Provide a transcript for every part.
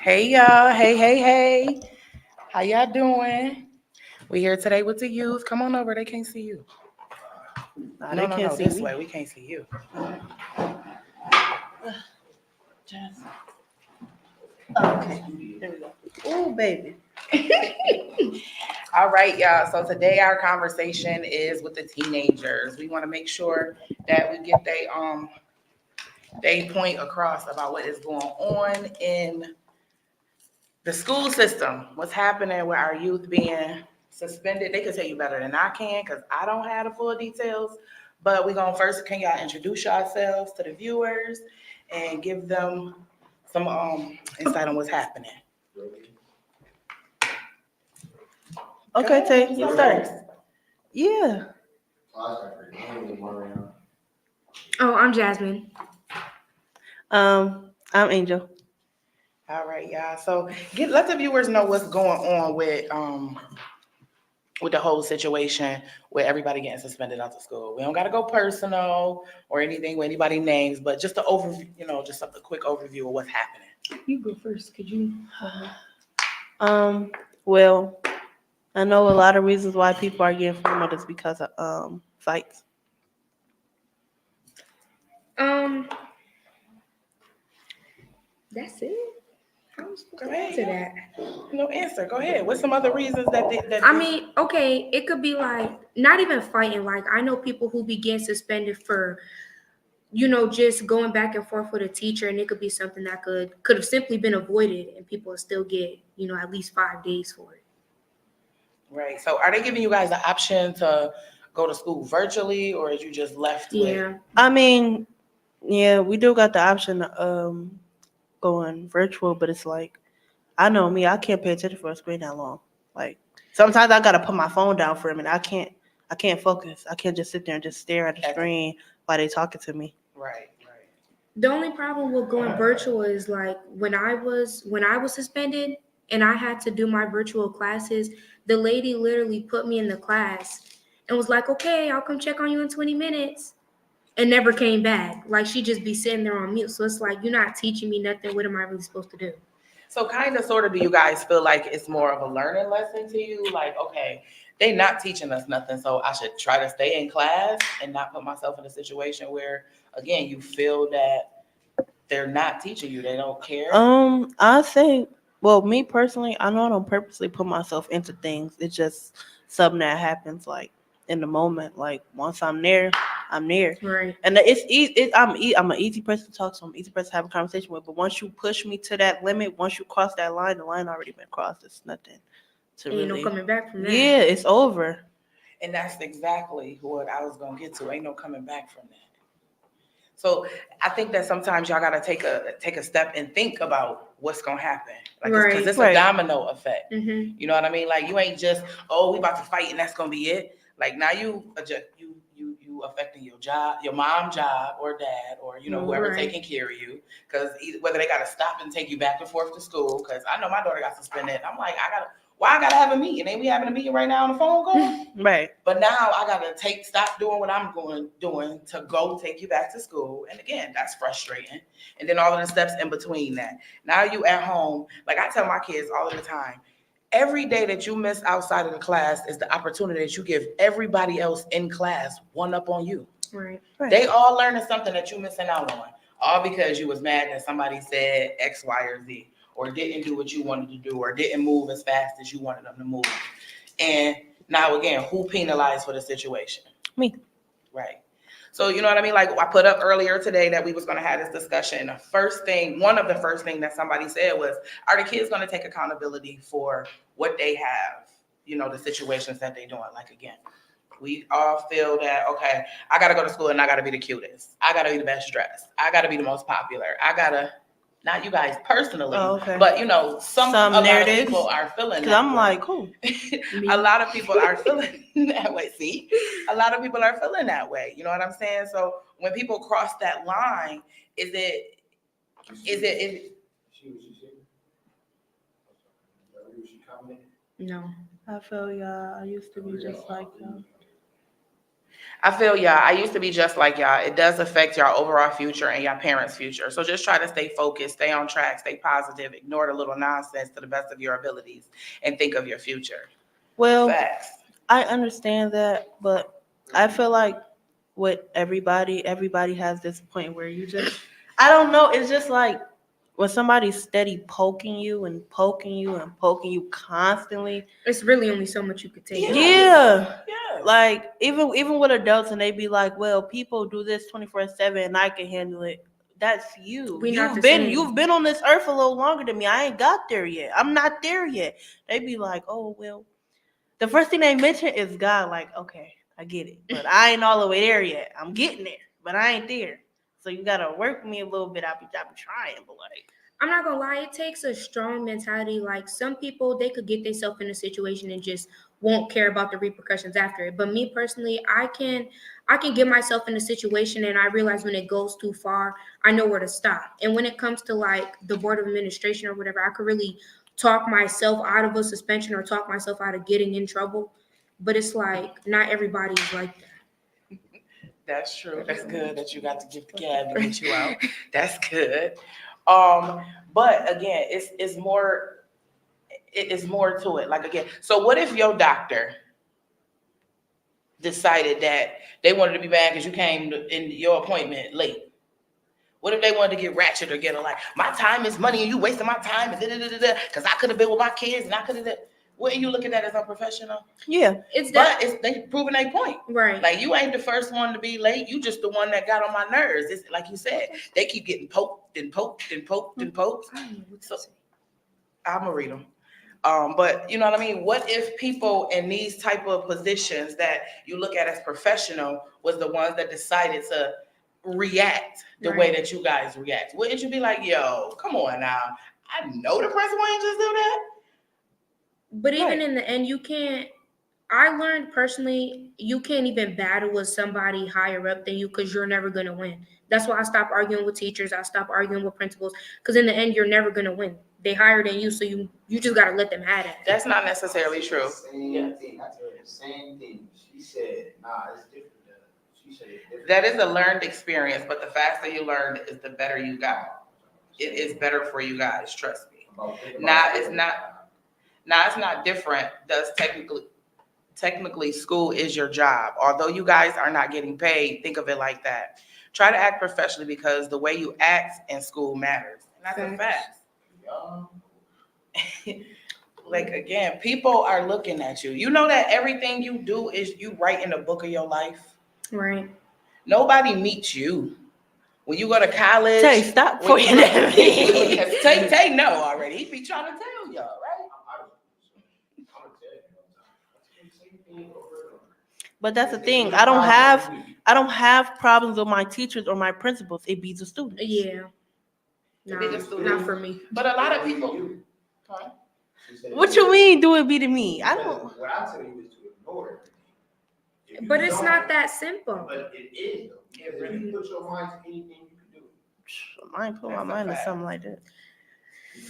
Hey y'all, hey. How y'all doing? We here today with the youth. Come on over, they can't see you. Nah, No, they can't see this me. way, we can't see you. Okay, there we go. Oh, baby. All right, y'all. So today our conversation is with the teenagers. We want to make sure that we get they point across about what is going on in the school system. What's happening with our youth being suspended? They could tell you better than I can because I don't have the full details. But we're gonna first, can y'all introduce yourselves to the viewers and give them some insight on what's happening? Okay, Tay, Who's you up start. first? Yeah. Oh, I'm Jasmine. I'm Angel. All right, y'all. So let the viewers know what's going on with the whole situation with everybody getting suspended out of school. We don't got to go personal or anything with anybody names, but just the overview, just a quick overview of what's happening. You go first, could you? Well, I know a lot of reasons why people are getting promoted is because of fights. That's it. I was Go supposed to answer ahead. that. No answer. Go ahead. What's some other reasons I mean, okay, it could be like not even fighting. Like I know people who began suspended for, just going back and forth with a teacher, and it could be something that could have simply been avoided, and people will still get, at least 5 days for it. Right. So are they giving you guys the option to go to school virtually, or is you just left with? Yeah. I mean, yeah, we do got the option of going virtual, but it's like, I know me, I can't pay attention for a screen that long. Like sometimes I gotta put my phone down for a minute. I can't focus. I can't just sit there and just stare at the screen while they talking to me. Right. The only problem with going virtual is like when I was suspended and I had to do my virtual classes, the lady literally put me in the class and was like, "Okay, I'll come check on you in 20 minutes." And never came back. Like she just be sitting there on mute. So it's like you're not teaching me nothing. What am I really supposed to do? So kind of sort of do you guys feel like it's more of a learning lesson to you? Like, okay, they not teaching us nothing, so I should try to stay in class and not put myself in a situation where, again, you feel that they're not teaching you, they don't care. I think, well, me personally, I know I don't purposely put myself into things. It's just something that happens like in the moment. Like once I'm there, I'm there. Right. And it's easy. I'm an easy person to talk to. I'm an easy person to have a conversation with. But once you push me to that limit, once you cross that line, the line already been crossed. It's nothing to Ain't no really. coming back from that. Yeah, it's over. And that's exactly what I was gonna get to. Ain't no coming back from that. So I think that sometimes y'all gotta take a step and think about what's gonna happen, like because it's a Right. domino effect. Mm-hmm. You know what I mean? Like you ain't just we about to fight and that's gonna be it. Like now you adjust, you affecting your job, your mom job or dad or whoever Right. taking care of you, because whether they gotta stop and take you back and forth to school. Because I know my daughter got suspended. I'm like why I gotta have a meeting? Ain't we having a meeting right now on the phone going? Right. But now I gotta stop doing what I'm doing to go take you back to school. And again, that's frustrating. And then all of the steps in between that. Now you at home. Like I tell my kids all of the time, every day that you miss outside of the class is the opportunity that you give everybody else in class one up on you. Right. They all learning something that you missing out on. All because you was mad that somebody said X, Y, or Z, or didn't do what you wanted to do, or didn't move as fast as you wanted them to move. And now again, who penalized for the situation? Me. Right. So you know what I mean? Like I put up earlier today that we was going to have this discussion. One of the first thing that somebody said was, are the kids going to take accountability for what they have? The situations that they doing. Like again, we all feel that, okay, I got to go to school and I got to be the cutest. I got to be the best dressed. I got to be the most popular. I got to, not you guys personally, but some a lot of people are feeling that. I'm like, who? A lot of people are feeling that way. See, a lot of people are feeling that way. You know what I'm saying? So when people cross that line, is it? No. I feel y'all. I used to be just like y'all. I feel y'all. I used to be just like y'all. It does affect your overall future and your parents' future. So just try to stay focused, stay on track, stay positive, ignore the little nonsense to the best of your abilities, and think of your future. Well, Facts. I understand that, but I feel like with everybody has this point where you just, I don't know, it's just like when somebody's steady poking you and poking you and poking you constantly. It's really only so much you could take. Yeah. Yes. Like even with adults and they be like, well, people do this 24/7 and I can handle it. That's you. We not the You've same. been on this earth a little longer than me. I ain't got there yet. I'm not there yet. They be like, oh well. The first thing they mention is God. Like, okay, I get it, but I ain't all the way there yet. I'm getting there, but I ain't there. So you gotta work with me a little bit. I be trying, but like, I'm not gonna lie, it takes a strong mentality. Like some people, they could get themselves in a situation and just won't care about the repercussions after it. But me personally, I can get myself in a situation and I realize when it goes too far, I know where to stop. And when it comes to like the board of administration or whatever, I could really talk myself out of a suspension or talk myself out of getting in trouble. But it's like not everybody is like that. That's true. That's good that you got to get the cab to get you out. That's good. But again, it's more it is more to it. Like again, so what if your doctor decided that they wanted to be mad because you came in your appointment late? What if they wanted to get ratchet or get a like, my time is money and you wasting my time and because I could have been with my kids and I could have. What are you looking at as unprofessional? yeah, They proving a point. Right. Like you ain't the first one to be late. You just the one that got on my nerves. It's like you said, they keep getting poked and poked and poked and poked. I don't know what to So say. I'm gonna read them. But you know what I mean? What if people in these type of positions that you look at as professional was the ones that decided to react the way Right. that you guys react? Wouldn't you be like, yo, come on now. I know the person wouldn't just do that. But even Right. in the end, you can't. I learned personally, you can't even battle with somebody higher up than you because you're never gonna win. That's why I stopped arguing with teachers. I stopped arguing with principals because in the end, you're never gonna win. They higher than you, so you just gotta let them have it. That's not necessarily true. Same thing. I told her the same thing. She said, "Nah, it's different." She said it's different. That is a learned experience, but the faster you learn is the better you got. It is better for you guys, trust me. Now it's not different. Does technically school is your job. Although you guys are not getting paid, think of it like that. Try to act professionally because the way you act in school matters. And that's a fact. Like again, people are looking at you. You know that everything you do is you write in the book of your life. Right. Nobody meets you. When you go to college, Tay, stop pointing at me. Tay know already. He be trying to tell y'all, right? But that's the thing. I don't have problems with my teachers or my principals. It be the students. Yeah. It be the Nah, students. not for me. But a lot of people. Huh? What you mean? Do it be to me? I don't. What I tell you is to ignore it. But it's not that simple. But it is though. Because if you put your mind to anything, you can do it. I ain't put my mind to something like that.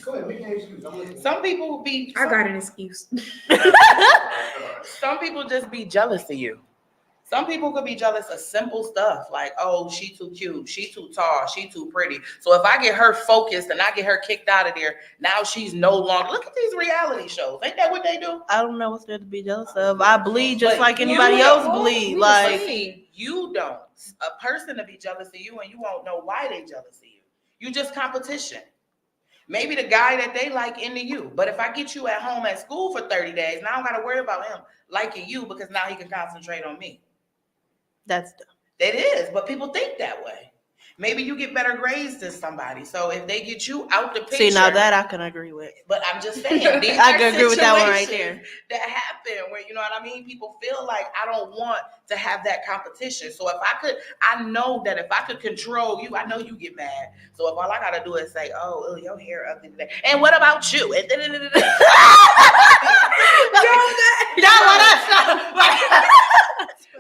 Go ahead, make an excuse. I'm listening. Some people be. I got an excuse. Some people just be jealous of you. Some people could be jealous of simple stuff like, oh, she too cute, she too tall, she too pretty. So if I get her focused and I get her kicked out of there, now she's no longer. Look at these reality shows. Ain't that what they do? I don't know what's there to be jealous of. I bleed just But like you anybody don't. else bleed. But Like, see, you don't. A person to be jealous of you and you won't know why they jealous of you. You just competition. Maybe the guy that they like into you. But if I get you at home at school for 30 days, now I don't got to worry about him liking you because now he can concentrate on me. that's dumb. It is, but people think that way. Maybe you get better grades than somebody. So if they get you out the picture. See, now that I can agree with. But I'm just saying, these I are can agree with that one right situations there. that happen where, you know what I mean? People feel like I don't want to have that competition. So if I could, I know that if I could control you, I know you get mad. So if all I got to do is say, oh, your hair ugly today. And what about you? And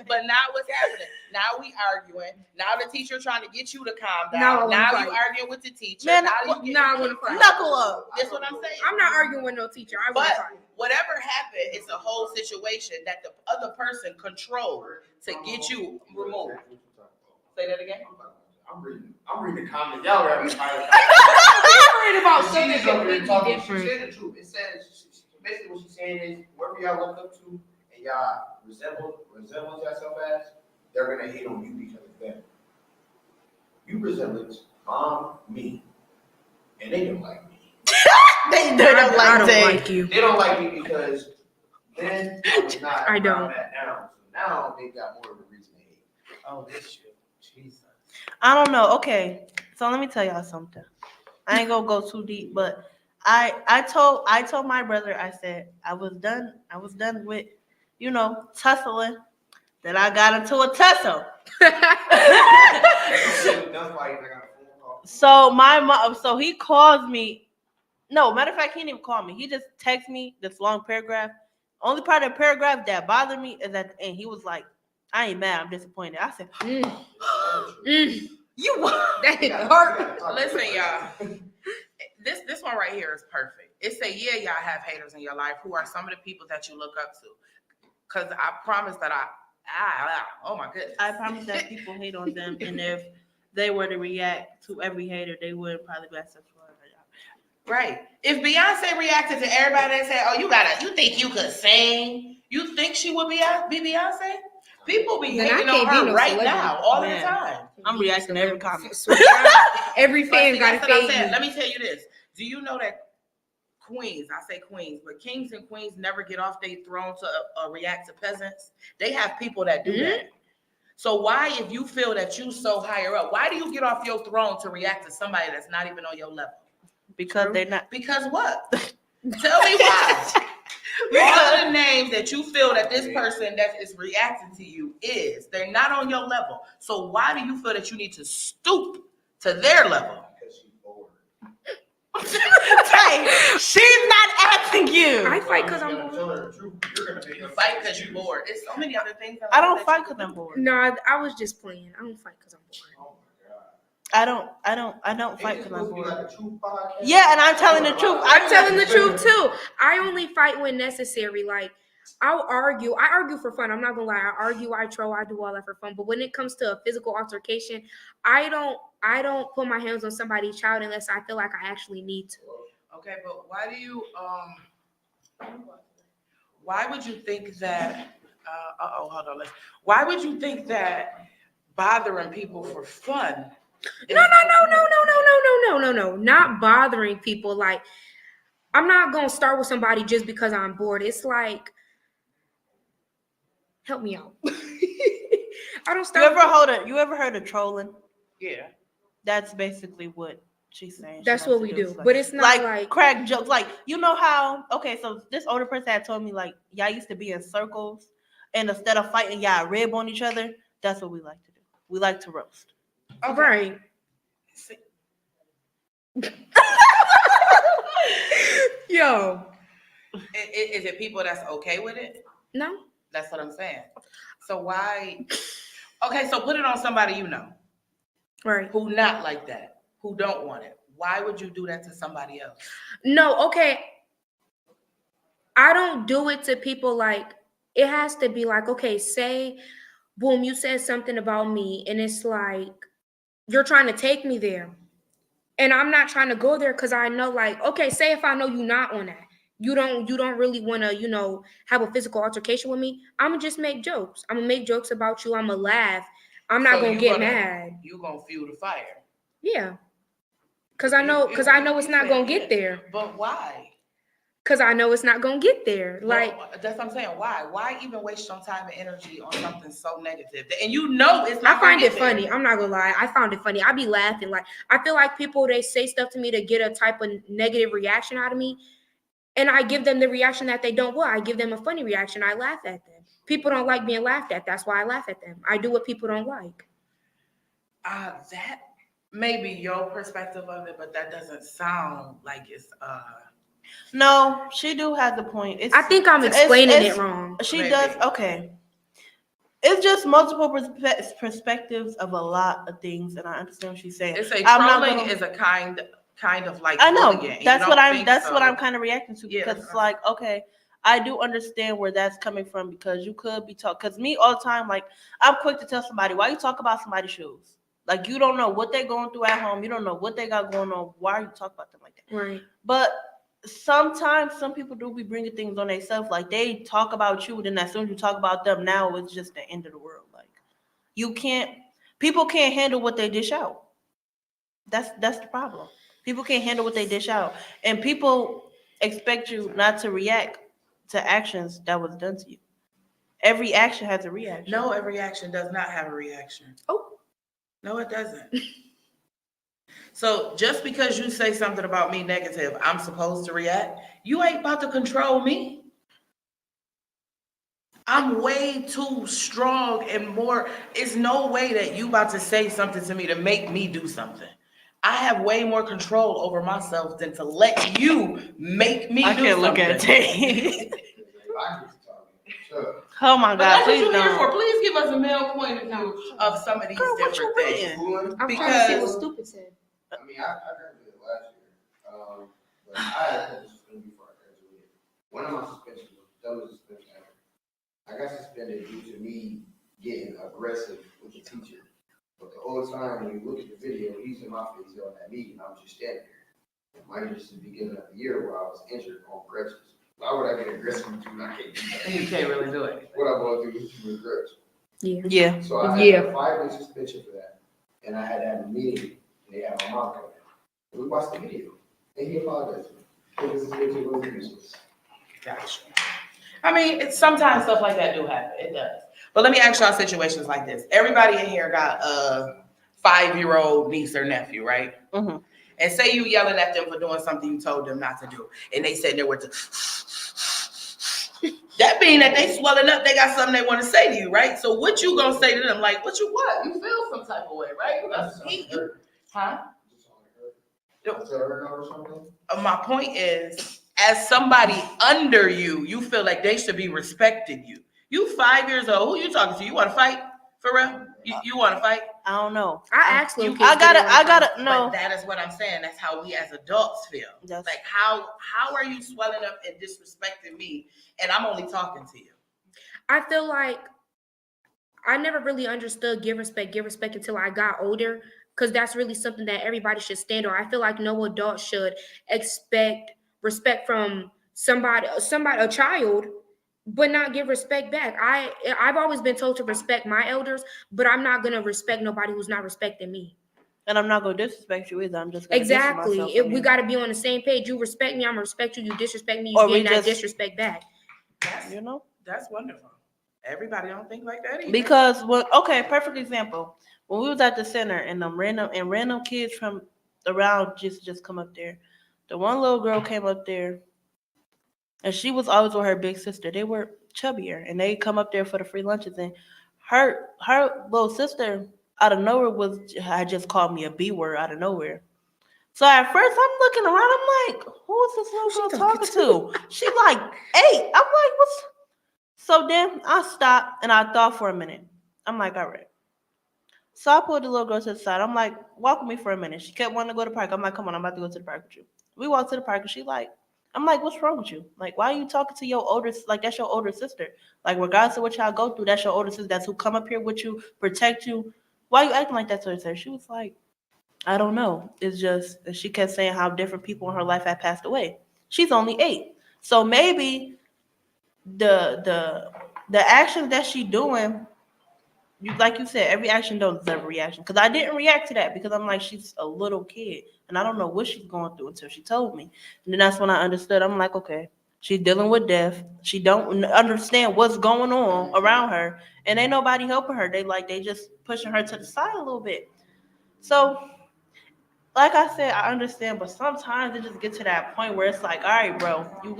But now what's happening? Now we arguing. Now the teacher trying to get you to calm No, I down. wouldn't Now fight. you arguing with the teacher. Man, now you get No, I wouldn't fight. Knuckle up. That's what I'm saying. I'm not arguing with no teacher. I wouldn't But fight. whatever happened, it's a whole situation that the other person controlled to get you removed. Say that again. I'm reading the comments. Y'all are having I'm worried about something She's over here completely talking. She different. said the truth. It says basically what she's saying is whoever y'all look up to and y'all resemble yourself as, they're gonna hate on you because of them. You resemblance me, and they don't like me. They don't I like don't Tay. like you. They don't like me because then I was not I don't. where I'm at now. So now they got more of a reason to hate. Oh, this shit. Jesus. I don't know. Okay, so let me tell y'all something. I ain't gonna go too deep, but I told my brother, I said I was done with, tussling. Then I got into a tussle. So my mom, so he calls me. No, matter of fact, he didn't even call me. He just texted me this long paragraph. Only part of the paragraph that bothered me is at the end. He was like, "I ain't mad. I'm disappointed." I said, "You what?" That hit the heart. Listen, y'all. This one right here is perfect. It say, yeah, y'all have haters in your life. Who are some of the people that you look up to? Because I promise that oh my goodness. I promise that people hate on them, and if they were to react to every hater, they would probably be successful. Right. If Beyonce reacted to everybody and said, "Oh, you think you could sing?" You think she would be Beyonce? People be Then I hating can't on be her no right celebrity. now, all Man. the time. I'm reacting to every comment. Every But fan see, got that's to what I'm fade saying. you. Let me tell you this. Do you know that queens, I say queens, but kings and queens never get off their throne to react to peasants? They have people that do that. So why, if you feel that you so higher up, why do you get off your throne to react to somebody that's not even on your level? Because they're not. Because what? Tell me why. All of the names that you feel that this person that is reacting to you they're not on your level. So why do you feel that you need to stoop to their level? Because she's bored. Hey, she's not asking you. I fight because I'm You're gonna bored. tell her the truth. You're gonna make You her fight because you're bored. It's so many other things. I don't fight because I'm bored. No, I was just playing. I don't fight because I'm bored. Oh my God. I don't fight Ain't this because I'm supposed to be bored. like a true podcast? Yeah, and I'm telling the truth. I'm telling the truth too. I only fight when necessary. Like I'll argue. I argue for fun. I'm not gonna lie. I argue. I troll. I do all that for fun. But when it comes to a physical altercation, I don't put my hands on somebody's child unless I feel like I actually need to. Okay, but why do you why would you think that hold on, why would you think that bothering people for fun No. Not bothering people. Like I'm not gonna start with somebody just because I'm bored. It's like, help me out. I don't You start. ever heard of trolling? Yeah. That's basically what she's saying. That's She what likes we to do. It's But it's not like like crack jokes. Like, you know how, okay, so this older person had told me, like, y'all used to be in circles, and instead of fighting, y'all rib on each other. That's what we like to do. We like to roast. Okay. right. Yo. Is it people that's okay with it? No. That's what I'm saying. So why? Okay, so put it on somebody you know Right. who not like that, who don't want it. Why would you do that to somebody else? No, okay. I don't do it to people like it has to be like, okay, say, boom, you said something about me, and it's like you're trying to take me there. And I'm not trying to go there because I know, like, okay, say if I know you're not on that. You don't really want to, have a physical altercation with me. I'm gonna just make jokes. I'm gonna make jokes about you. I'm gonna laugh. I'm not gonna get mad. You gonna fuel the fire. Yeah. Cause I know it's not gonna get there. But why? Cause I know it's not gonna get there. Like that's what I'm saying. Why? Why even waste your time and energy on something so negative? And you know it's not. I find gonna it get funny. there. I'm not gonna lie. I found it funny. I be laughing. Like I feel like people, they say stuff to me to get a type of negative reaction out of me. And I give them the reaction that they don't want. I give them a funny reaction. I laugh at them. People don't like being laughed at. That's why I laugh at them. I do what people don't like. That may be your perspective of it, but that doesn't sound like it's No, she do have the point. I think I'm explaining it wrong. She Maybe. does. Okay. It's just multiple perspectives of a lot of things, and I understand what she's saying. It's a I'm not trolling gonna- is a kind of like I know bullying. You that's don't what I'm. think That's so? what I'm kind of reacting to Yeah. because it's like, okay, I do understand where that's coming from because you could be talking. Because me all the time, like I'm quick to tell somebody why you talk about somebody's shoes. Like you don't know what they're going through at home. You don't know what they got going on. Why are you talking about them like that? Right. But sometimes some people do be bringing things on themselves. Like they talk about you, then as soon as you talk about them, now it's just the end of the world. Like you can't. People can't handle what they dish out. That's the problem. People can't handle what they dish out, and people expect you not to react to actions that was done to you. Every action has a reaction. No, every action does not have a reaction. Oh. No, it doesn't. So just because you say something about me negative, I'm supposed to react. You ain't about to control me. I'm way too strong and more. It's no way that you about to say something to me to make me do something. I have way more control over myself than to let you make me I do can't something. look at Tay. I get to talking. Sure. Oh my But God! that's what Please you're here for. don't. Please give us a male point of view of some of these Girl, what different you things. reading? Fooling? I'm trying to see what Because- stupid said. I mean, I graduated last year, but I had a suspension before I graduated. One of my suspensions was the dumbest suspension ever. I got suspended due to me getting aggressive with the teacher. But the whole time, when you look at the video, he's in my face yelling at me, and I'm just standing there. And mine is the beginning of the year where I was injured on crutches. Why would I get aggressive with you when I can't do that? You can't really do it. What I want to do is you with crutch. Yeah. Yeah. So I had a 5-day suspension for that. And I had to have a meeting, and they had my mom come in. We watched the video, and he apologized to me. Because this video wasn't useless. Gotcha. I mean, it's sometimes stuff like that do happen. It does. But let me ask y'all situations like this. Everybody in here got a 5-year-old niece or nephew, right? Mm-hmm. And say you yelling at them for doing something you told them not to do. And they sitting there with the... That mean that they swelling up, they got something they want to say to you, right? So what you gonna say to them? Like, what? You feel some type of way, right? Huh? My point is, as somebody under you, you feel like they should be respecting you. You 5 years old. Who you talking to? You want to fight? For real? You want to fight? I don't know. I asked little kids. I gotta But no. that is what I'm saying. That's how we as adults feel. That's- Like, how are you swelling up and disrespecting me? And I'm only talking to you. I feel like I never really understood give respect until I got older, because that's really something that everybody should stand on. I feel like no adult should expect respect from somebody, a child, but not give respect back. I've always been told to respect my elders, but I'm not gonna respect nobody who's not respecting me. And I'm not gonna disrespect you either. I'm just gonna Exactly. distance myself from We you. got to be on the same page. You respect me, I'm gonna respect you. You disrespect me, Or you we getting that just- disrespect back. You know. That's wonderful. Everybody don't think like that either. Because perfect example. When we was at the center and random kids from around just come up there. The one little girl came up there, and she was always with her big sister. They were chubbier, and they come up there for the free lunches. And her little sister out of nowhere had just called me a B word out of nowhere. So at first I'm looking around. I'm like, who is this little girl talking to? She like 8. I'm like, what's? So then I stopped and I thought for a minute. I'm like, all right. So I pulled the little girl to the side. I'm like, walk with me for a minute. She kept wanting to go to the park. I'm like, come on, I'm about to go to the park with you. We walked to the park and she like, I'm like, what's wrong with you? Like, why are you talking to your older, like that's your older sister? Like, regardless of what y'all go through, that's your older sister. That's who come up here with you, protect you. Why are you acting like that to her? She was like, I don't know. It's just, and she kept saying how different people in her life had passed away. She's only 8. So maybe the actions that she doing, like you said, every action don't deserve a reaction. Because I didn't react to that because I'm like, she's a little kid and I don't know what she's going through until she told me. And then that's when I understood. I'm like, okay, she's dealing with death. She don't understand what's going on around her, and ain't nobody helping her. They just pushing her to the side a little bit. So, like I said, I understand, but sometimes it just gets to that point where it's like, all right, bro, we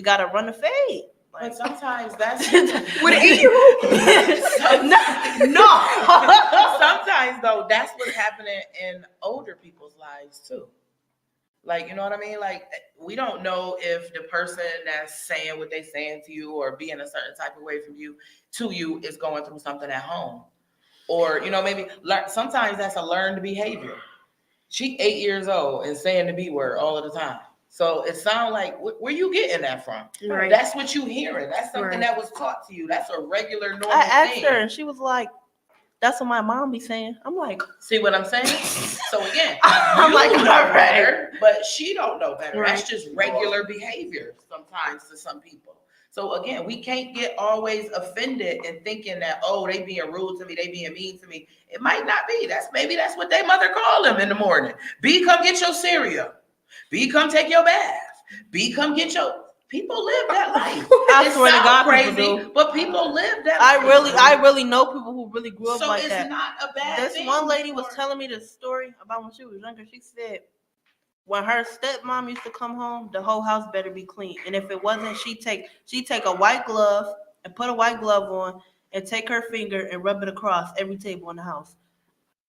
gotta run the fade. But sometimes that's With an 8-year-old? No. Sometimes though, that's what's happening in older people's lives too. Like, you know what I mean? Like, we don't know if the person that's saying what they saying to you or being a certain type of way from you to you is going through something at home. Or, you know, maybe sometimes that's a learned behavior. She 8 years old and saying the B word all of the time. So it sounds like, where you getting that from? Right. That's what you hearing. That's something Right. that was taught to you. That's a regular, normal I asked thing. her and she was like, that's what my mom be saying. I'm like, See what I'm saying? So again, I'm you like, know all right. better, but she don't know better. Right. That's just regular behavior sometimes to some people. So again, we can't get always offended and thinking that, oh, they being rude to me, they being mean to me. It might not be. Maybe that's what their mother called them in the morning. B, come get your cereal. B, come take your bath. B, come get your. People live that life. I swear to God, crazy, people do. but people live that I life. really know people who really grew up So like it's that. not a bad This thing. one lady was for- telling me this story about when she was younger. She said when her stepmom used to come home, the whole house better be clean. And if it wasn't, she'd take a white glove and put a white glove on and take her finger and rub it across every table in the house.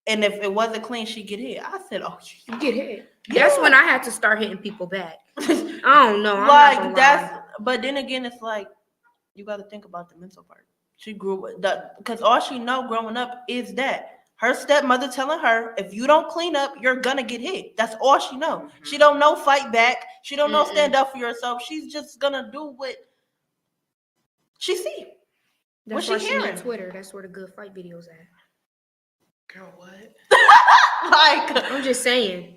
And if it wasn't clean, she'd get hit. I said, oh, You get hit. Yeah. That's when I had to start hitting people back. I don't know. I'm not like gonna that's. lie. But then again, it's like you got to think about the mental part. She grew with that because all she know growing up is that her stepmother telling her, if you don't clean up, you're gonna get hit. That's all she know. Mhm. She don't know fight back. She don't know Mm-mm. stand up for yourself. She's just gonna do what she see. That's What why she she need hearing? Twitter. That's where the good fight videos at. Girl, what? Like I'm just saying.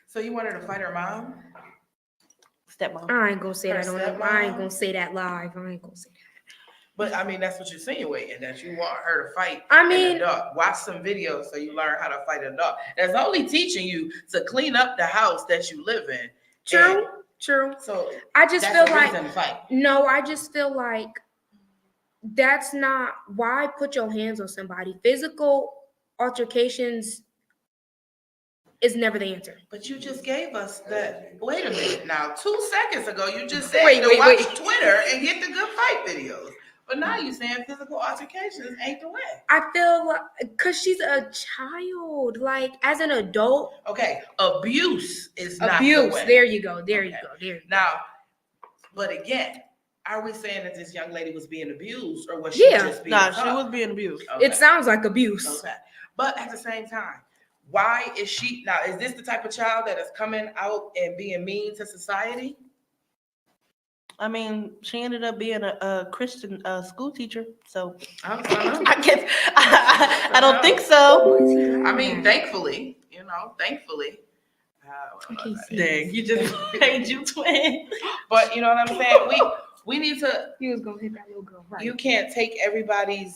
So you wanted to fight her mom? stepmom. I ain't gonna say Her that on. I stepmom? ain't gonna say that live. I ain't gonna say that. But I mean, that's what you're insinuating, that you want her to fight I an mean, adult. Watch some videos so you learn how to fight an adult. That's only teaching you to clean up the house that you live in. true, true. So I just that's feel the like reason to fight. no. I just feel like that's not why put your hands on somebody. Physical altercations is never the answer. But you just gave us that. Wait a minute now. 2 seconds ago, you just said Wait, to wait, watch wait. Twitter and get the good fight videos. But now you're saying physical altercations ain't the way. I feel like because she's a child. Like as an adult, Okay, abuse is not the abuse. way. There you go. There you Okay. go. There you go. Now, but again, are we saying that this young lady was being abused or was she Yeah. just being Nah, tough? she was being abused. Okay. It sounds like abuse. Okay. But at the same time, why is she now? Is this the type of child that is coming out and being mean to society? I mean, she ended up being a Christian school teacher, so I I guess I don't think so. What is he laughing I mean, at? thankfully. I can't see. Dang, you just made you twin. But you know what I'm saying? We need to. He was gonna hit that little girl. Right. You can't take everybody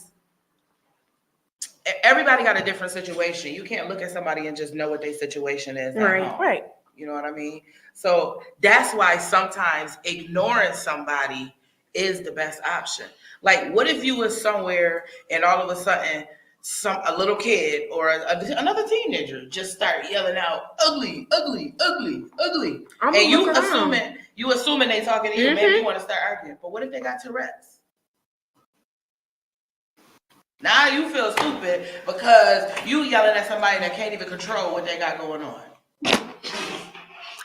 got a different situation. You can't look at somebody and just know what their situation is. at Right. home. Right. You know what I mean? So that's why sometimes ignoring somebody is the best option. Like, what if you was somewhere and all of a sudden a little kid or another teenager just start yelling out ugly, ugly, ugly, ugly, I'm and gonna look around. you assuming they talking to you, maybe you want to start arguing. But what if they got Tourette's? Now you feel stupid because you yelling at somebody that can't even control what they got going on.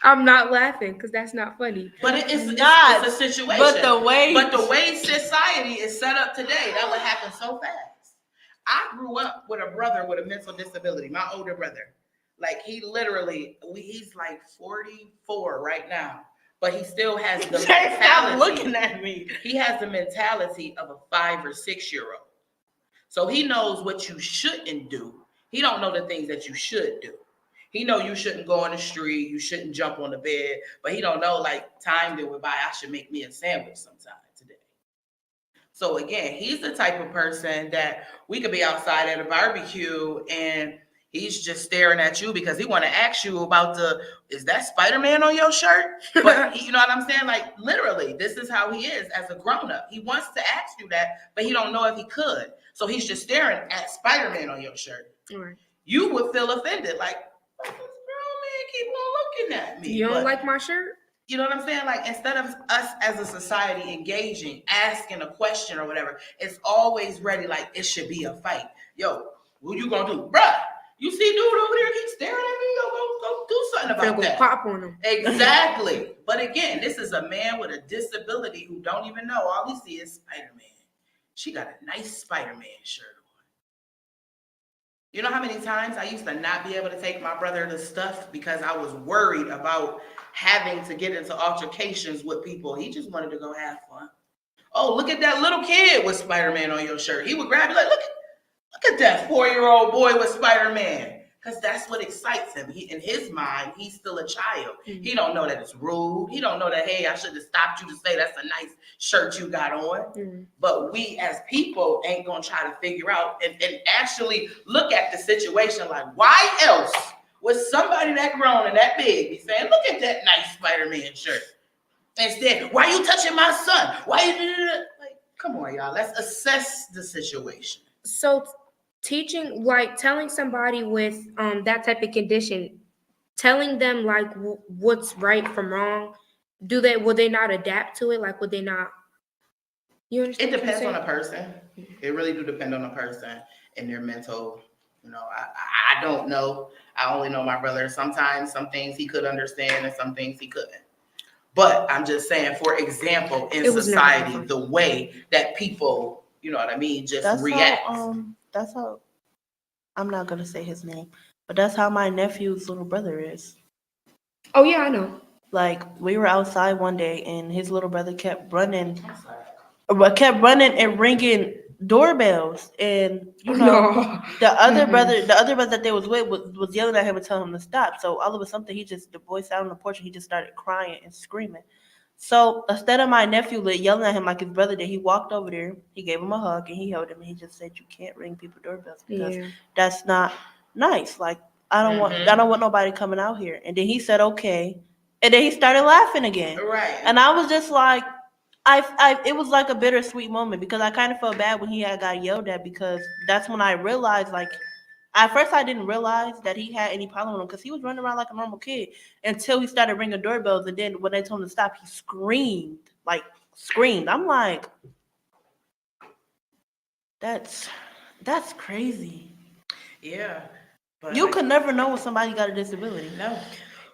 I'm not laughing because that's not funny. But it's not. it's a situation. But the way society is set up today, that would happen so fast. I grew up with a brother with a mental disability, my older brother. Like he's like 44 right now, but he still has the Stop mentality. looking at me. He has the mentality of a 5 or 6 year old. So he knows what you shouldn't do. He don't know the things that you should do. He know you shouldn't go on the street, you shouldn't jump on the bed, but he don't know like time that went by, I should make me a sandwich sometime today. So again, he's the type of person that we could be outside at a barbecue and he's just staring at you because he want to ask you about is that Spider-Man on your shirt? But you know what I'm saying? Like literally, this is how he is as a grown-up. He wants to ask you that, but he don't know if he could. So he's just staring at Spider-Man on your shirt. Right. You would feel offended, like, this grown man keep on looking at me. You don't But like my shirt? you know what I'm saying? Like, instead of us as a society engaging, asking a question or whatever, it's always ready, like, it should be a fight. Yo, what you gonna do? Bruh, You see dude over there, he's staring at me. Go do something Finna about go that. pop on him. Exactly. But again, this is a man with a disability who don't even know. All he sees is Spider-Man. She got a nice Spider-Man shirt on. You know how many times I used to not be able to take my brother to stuff because I was worried about having to get into altercations with people. He just wanted to go have fun. Oh, look at that little kid with Spider-Man on your shirt. He would grab you like, look at that 4-year-old boy with Spider-Man. Because that's what excites him. In his mind, he's still a child. Mm-hmm. He don't know that it's rude. He don't know that, hey, I should have stopped you to say that's a nice shirt you got on. Mm-hmm. But we as people ain't going to try to figure out and actually look at the situation like, why else would somebody that grown and that big be saying, look at that nice Spider-Man shirt? Instead, why you touching my son? Why you like, come on, y'all. Let's assess the situation. So teaching, like telling somebody with that type of condition, telling them like what's right from wrong, would they not adapt to it? Like would they not? You understand? It what I'm depends on saying? a person. It really do depend on a person and their mental. You know, I don't know. I only know my brother. Sometimes some things he could understand and some things he couldn't. But I'm just saying, for example, in It was never society, fun. the way that people, you know what I mean, just react. That's how. I'm not gonna say his name, but that's how my nephew's little brother is. Oh yeah, I know. Like we were outside one day, and his little brother kept running I'm sorry. and ringing doorbells, and you know No. the other brother that they was with was yelling at him and telling him to stop. So all of a sudden the boy sat on the porch and he just started crying and screaming. So instead of my nephew yelling at him like his brother did, he walked over there, he gave him a hug and he held him and he just said, you can't ring people doorbells because Yeah. that's not nice. Like I don't want nobody coming out here. And then he said okay, and then he started laughing again. Right. And I was just like, it was like a bittersweet moment because I kind of felt bad when he had got yelled at because that's when I realized, like, at first I didn't realize that he had any problem with him because he was running around like a normal kid until he started ringing doorbells. And then when they told him to stop, he screamed. I'm like, that's crazy. Yeah. But You could never know when somebody got a disability. No.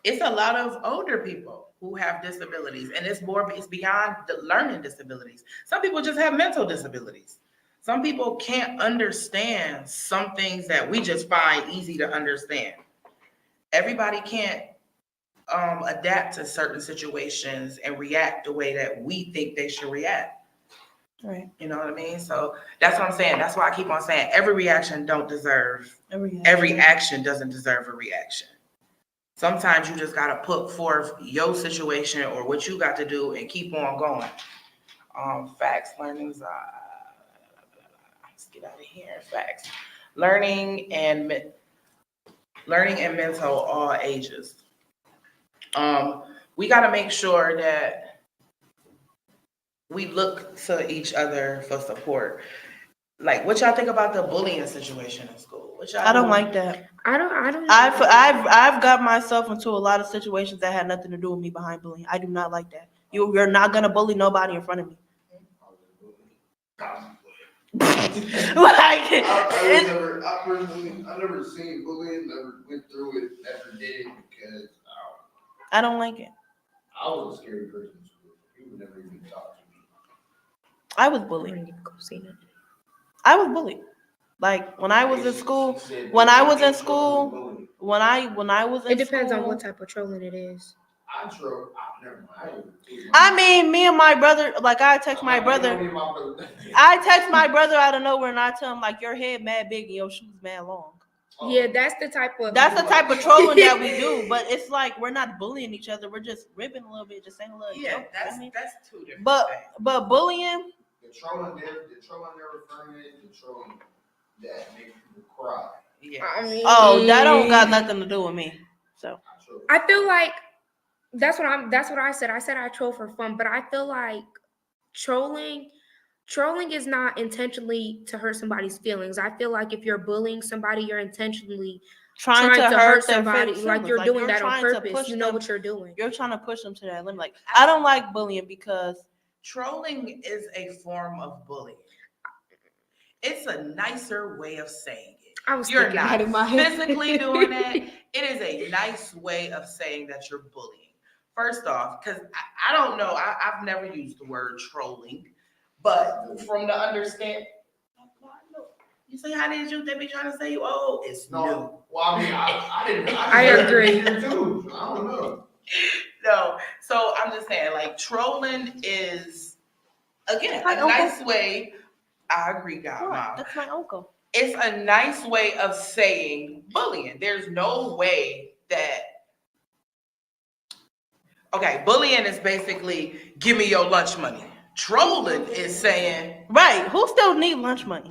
It's a lot of older people who have disabilities, and it's beyond the learning disabilities. Some people just have mental disabilities. Some people can't understand some things that we just find easy to understand. Everybody can't adapt to certain situations and react the way that we think they should react. Right. You know what I mean? So that's what I'm saying. That's why I keep on saying every reaction don't deserve, every action doesn't deserve a reaction. Sometimes you just got to put forth your situation or what you got to do and keep on going. Facts, learnings. Let's get out of here. Facts, learning and mental, all ages. We got to make sure that we look to each other for support. Like, what y'all think about the bullying situation in school? I don't like that. I don't. I've got myself into a lot of situations that had nothing to do with me behind bullying. I do not like that. You're not gonna bully nobody in front of me. I never seen bullying, never went through it, never did it because I don't like it. I was a scary person in school. People never even talked to me. I was bullied. I was bullied. Like when I was in school, It depends on what type of trolling it is. I mean, me and my brother, like I text my brother out of nowhere and I tell him like your head mad big and your shoes mad long. Yeah, that's the type of trolling that we do. But it's like we're not bullying each other. We're just ribbing a little bit, just saying a little joke. That's two different But things. but bullying. The trolling they're referring to is the trolling that make people cry. Yeah. I mean, That don't got nothing to do with me. So I feel like that's what I said. I said I troll for fun, but I feel like trolling is not intentionally to hurt somebody's feelings. I feel like if you're bullying somebody, you're intentionally trying to hurt somebody. Like you're doing that on purpose. You know what you're doing. You're trying to push them to that limit. Like I don't like bullying because trolling is a form of bullying. It's a nicer way of saying it. I was You're thinking not that in my head. physically doing that. It is a nice way of saying that you're bullying. First off, because I don't know, I've never used the word trolling, but from the understand, you say, how did you? They be trying to say you, oh, it's new. No, well, I mean, I didn't. I agree. Too. I don't know. No, so I'm just saying, like, trolling is, again, My a uncle. nice way. I agree, What? Godmom. That's my uncle. It's a nice way of saying bullying. There's no way that, okay, bullying is basically give me your lunch money. Trolling is saying, Right. Who still need lunch money?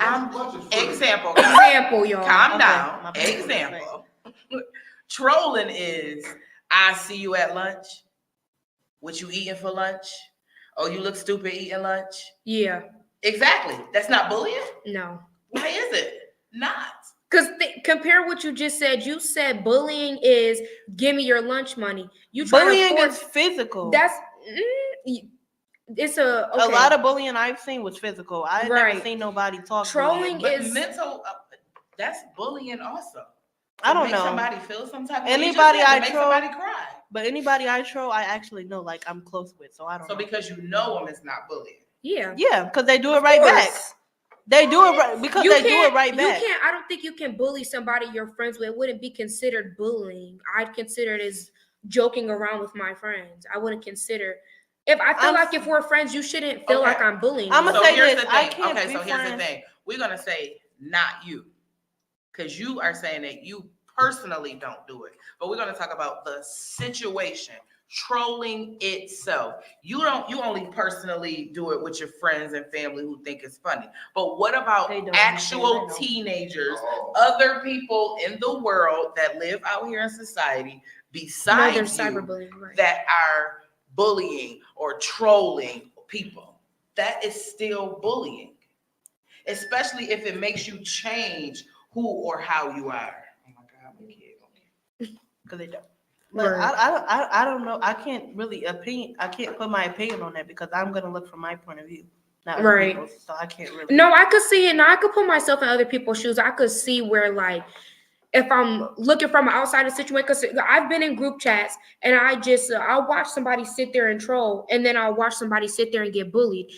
example, guys, Example, y'all. calm Okay, down. my bad. Example. Trolling is, I see you at lunch. What you eating for lunch? Oh, you look stupid eating lunch. Yeah. Exactly. That's not bullying. No. Why is it not? Because compare what you just said. You said bullying is give me your lunch money. You try Bullying to is physical. that's it's a okay. A lot of bullying I've seen was physical. I've never Right. seen nobody talk Trolling bullying. But is mental, that's bullying also. I don't make know. Somebody feel some type of way. Anybody You just said I to make troll- somebody cry. But anybody I troll, I actually know, like I'm close with, so I don't So know. because you know them, it's not bullying. yeah. Yeah, because they do it Of right back. course. They do it right because You they do can't- it right back. You can't. I don't think you can bully somebody you're friends with. It wouldn't be considered bullying. I'd consider it as joking around with my friends. I wouldn't consider. If I feel like if we're friends, you shouldn't feel Okay. like I'm bullying. I'ma you. So say here's this, the I thing. can't Okay, be so here's the friends. thing. We're gonna say not you, because you are saying that you personally don't do it. But we're gonna talk about the situation, trolling itself. You only personally do it with your friends and family who think it's funny. But what about They don't actual understand, I know. teenagers, Oh. other people in the world that live out here in society No, besides there's you cyberbullying. Right. that are bullying or trolling people? That is still bullying, especially if it makes you change who or how you are. Oh my God, my kid. Because they don't. But Right. I don't know. I can't really I can't put my opinion on that because I'm gonna look from my point of view, not other Right. people's, so I can't really. No, I could see it. Now I could put myself in other people's shoes. I could see where, like, if I'm looking from an outside situation, because I've been in group chats and I'll watch somebody sit there and troll, and then I'll watch somebody sit there and get bullied.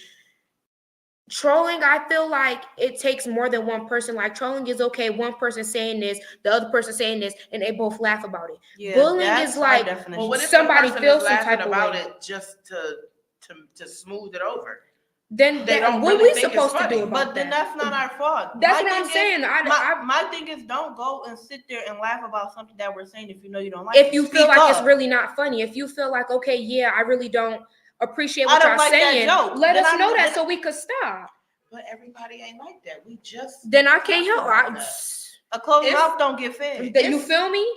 Trolling, I feel like it takes more than one person. Like, trolling is okay, one person saying this, the other person saying this, and they both laugh about it. Yeah, bullying that's is our like, definition. Well, what if somebody the person feels is some laughing type of about way? it just to smooth it over? Then They don't what really we think it's supposed to funny. do about But then that? that's not our fault. That's My what I'm thing saying. is- my thing is, don't go and sit there and laugh about something that we're saying if you know you don't like If it. you feel Speak like up. it's really not funny, if you feel like, okay, yeah, I really don't appreciate I what don't y'all like that saying, joke. let Then us I- know that then- so we could stop. But everybody ain't like that. We just Then I can't talked help. about that. A closed It's- mouth don't get fed. You feel me?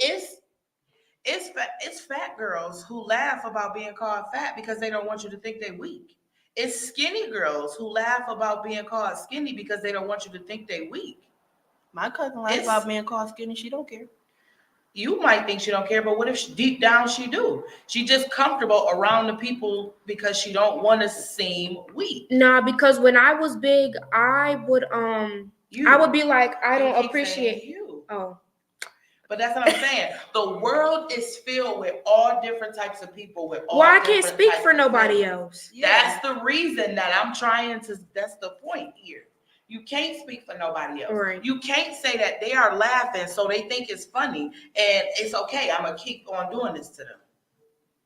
It's fat girls who laugh about being called fat because they don't want you to think they're weak. It's skinny girls who laugh about being called skinny because they don't want you to think they're weak. My cousin laughs It's- about being called skinny. She don't care. You might think she don't care, but what if deep down she do? She just comfortable around the people because she don't want to seem weak. Nah, because when I was big, I would be like, I You don't keep appreciate. saying you. Oh, But that's what I'm saying. The world is filled with all different types of people with all well, I can't different speak types for of nobody feelings. else. That's the reason that I'm trying to, that's the point here. You can't speak for nobody else. Right. You can't say that they are laughing so they think it's funny and it's okay, I'm going to keep on doing this to them.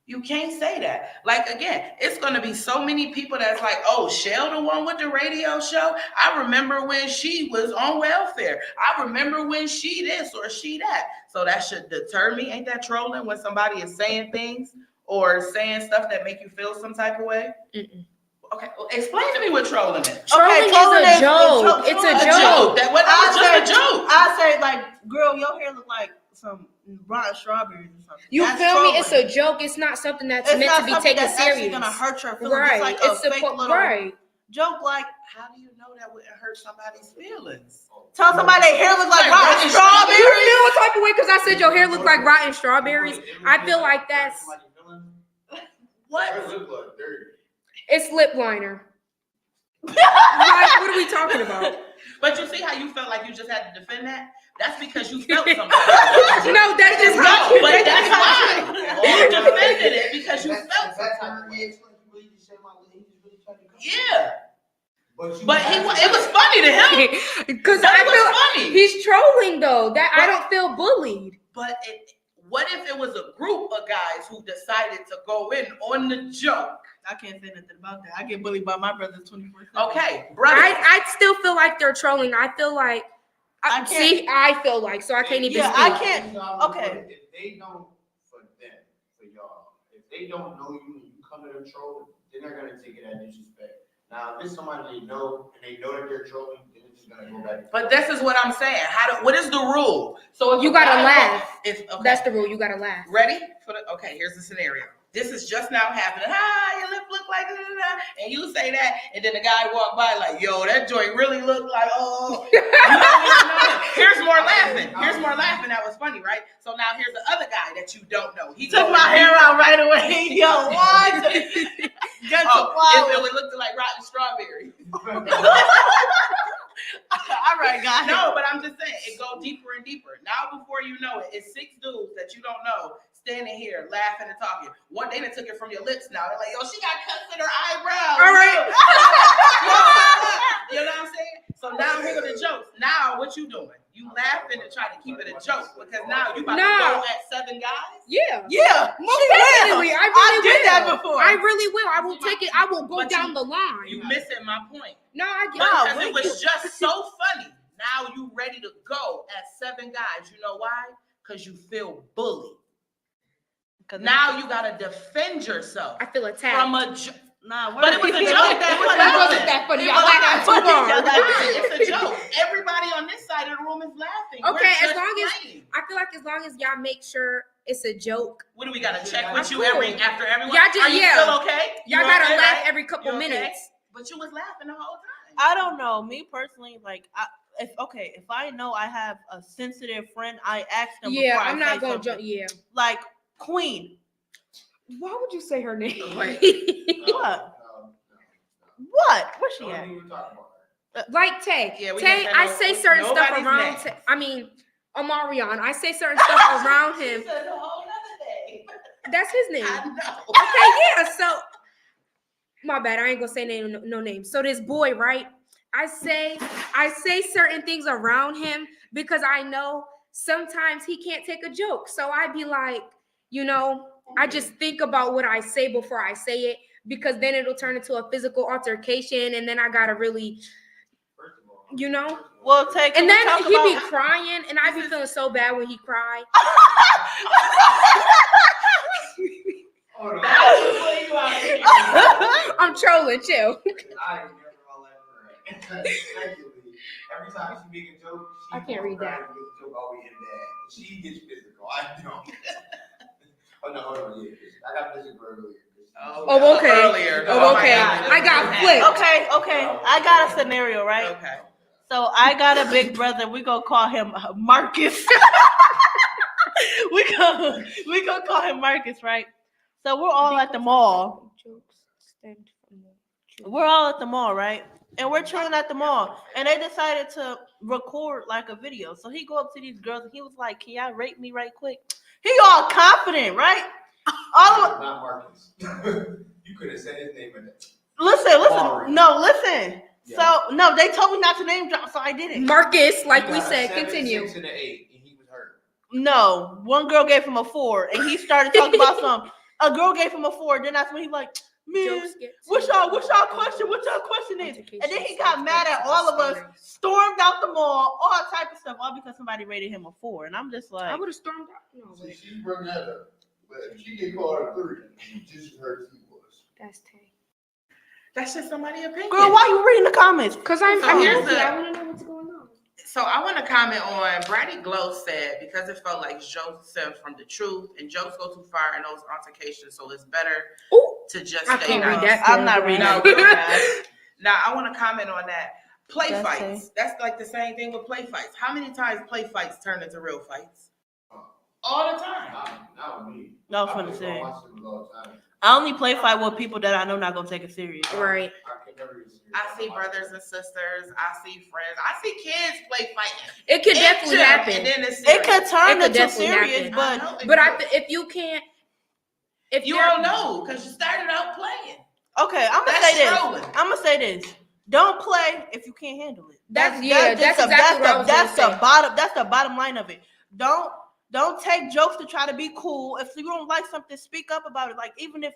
You can't say that. Like, again, it's going to be so many people that's like, oh, Shell, the one with the radio show? I remember when she was on welfare. I remember when she this or she that. So that should deter me. Ain't that trolling when somebody is saying things or saying stuff that make you feel some type of way? Mm-mm. Okay, well, explain to me what trolling is. Trolling trolling is a is- joke. trolling It's is a a joke. That was just a joke. I say, like, girl, your hair look like some rotten strawberries or something. You That's feel me? It's trolling. a joke. It's not something that's It's meant not to be something taken that's actually serious. gonna hurt your feelings. Right. It's like It's a fake little right. joke. Like, How do you know that wouldn't hurt somebody's feelings? tell somebody their hair look like Like rotten rotten You strawberries. feel what type of way? Because I said your hair look like rotten strawberries. I feel like that's What? it's lip liner. Like, what are we talking about? But you see how you felt like you just had to defend that? That's because you felt something. No, that's just No, but that's why you defended it because you felt That's something. how he explained. He really just said my he just really tried to come. Yeah, But it was funny to him. because But I it was feel funny. he's trolling though. That I But- don't feel bullied. But what if it was a group of guys who decided to go in on the joke? I can't say nothing about that. I get bullied by my brothers 24/7. Okay, brother. I still feel like they're trolling. I feel like I can't- see. I feel like so I can't even. Yeah, speak. I can't. Okay. If they don't, for them, for y'all, if they don't know you and you come to them trolling, then they're gonna take it as disrespect. Now, if it's somebody they know and they know that they're trolling, then it's just gonna go back. But this is what I'm saying. What is the rule? So if You a gotta guy laugh. okay. That's the rule. You gotta laugh. Ready? Okay, here's the scenario. This is just now happening. Your lip look like that, and you say that, and then the guy walk by like, yo, that joint really look like, oh. You don't even know. Here's more laughing. Here's more laughing. That was funny, right? So now here's the other guy that you don't know. He Took goes, my hair out right away. Yo, what? Got Oh, it looked like rotten strawberry. All right, guys. No, but I'm just saying, it go deeper and deeper. Now, before you know it, it's 6 dudes that you don't know standing here laughing and talking. One, they done took it from your lips now. They're like, yo, she got cuts in her eyebrows. All right. You know what I'm saying? So now here are the jokes. Now, what you doing? You laughing and trying to keep it a joke because now you about to go at 7 guys? Yeah. Yeah, Most she will. definitely. I really did will. that before. I really will. I will take it. I will go But down you- the line. You missing my point. No, I get No, Because it was just so funny. Now you ready to go at 7 guys. You know why? Because you feel bullied. Now you gotta defend yourself I feel attacked. from a but it was a It joke. It It wasn't that funny. It Y'all wasn't laughed that too funny. hard. It's a joke. Everybody on this side of the room is laughing. We're Okay, as just long as- playing. I feel like as long as y'all make sure it's a joke, What do we gotta check I'm with you cool. after everyone? Y'all just- Are you yeah. still okay? y'all You gotta okay, laugh right? every couple You okay? minutes. But you was laughing the whole time. I don't know. Me personally, like, if I know I have a sensitive friend, I ask them. Yeah, before I'm I not say gonna something. jump. Yeah. Like Queen. Why would you say her name? What? No. What? Where's she Don't at? even talk about her. Like Tay. Yeah, we Tay, can I say say no- certain stuff nobody's around. next. I mean, Omarion. I say certain stuff around him. She said a whole nother day. That's his name. I know. Okay, yeah. So, my bad. I ain't gonna say no name. So this boy, right? I say certain things around him because I know sometimes he can't take a joke. So I be like, I just think about what I say before I say it because then it'll turn into a physical altercation, and then I gotta really, First of all, Well, take. and then he be about, crying, and I be feeling so bad when he cry. hold on. I'm trolling, chill. I ain't never gonna let her. Every time she make a joke, she I can't read that. The joke always end bad. She gets physical. I don't. Hold on. Yeah, I got physical earlier. Oh, okay. Earlier. Oh, my okay. God. I got flipped. okay. I got a scenario, right? Okay. So I got a big brother. We gonna call him Marcus. we gonna call him Marcus, right? So we're all at the mall. We're all at the mall, right? And we're chilling at the mall. And they decided to record like a video. So he go up to these girls and he was like, "Can y'all rate me right quick?" He all confident, right? All of Not Marcus. You could have said his name in it. listen. No, listen. Yeah. So no, they told me not to name drop, so I did it. Marcus, like You we got a said, 7, continue. 6, and an 8, and he was hurt. No, one girl gave him a 4, and he started talking about something. A girl gave him a 4, then that's when he like, man, what's y'all question? What y'all question is? And then he got mad at all of us, stormed out the mall, all type of stuff, all because somebody rated him a 4. And I'm just I like, would have stormed out. No, See, wait. she brought that up. But if she get called a 3, you just as hurt as he was. That's Tay. That's just somebody's opinion. girl, why you reading the comments? Because I'm So here's nosy. the- I want to know what's going on. So I want to comment on Brady Glow said because it felt like Joseph from the truth and jokes go too far in those altercations, so it's better Ooh, to just I stay can't read nice. that. I'm not reading No, that. Now I want to comment on that. Play That's fights. That's like the same thing with play fights. How many times play fights turn into real fights? All the time. Not me. No, I was gonna say. watch them all the time. I only play fight with people that I know not gonna take it serious. Right. I can never get serious. I see brothers and sisters. I see friends. I see kids play fighting. It could definitely happen. And then it's It could turn It could into definitely serious, happen. but If you can't, if you you're- don't know because you started out playing. okay, I'm gonna That's say this. trolling. I'm gonna say this. Don't play if you can't handle it. That's exactly what I was gonna say. That's the bottom line of it. Don't take jokes to try to be cool. If you don't like something, speak up about it. Like, even if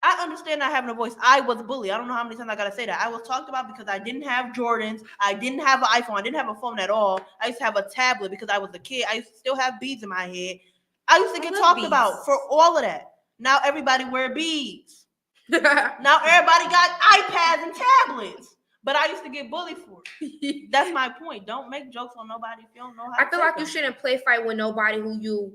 I understand not having a voice, I was bullied. I don't know how many times I gotta say that. I was talked about because I didn't have Jordans. I didn't have an iPhone. I didn't have a phone at all. I used to have a tablet because I was a kid. I used to still have beads in my head. I used to get love talked beads. about for all of that. Now everybody wear beads. Now everybody got iPads and tablets. But I used to get bullied for it. That's my point. Don't make jokes on nobody if you don't know how to I feel take like you them. shouldn't play fight with nobody who you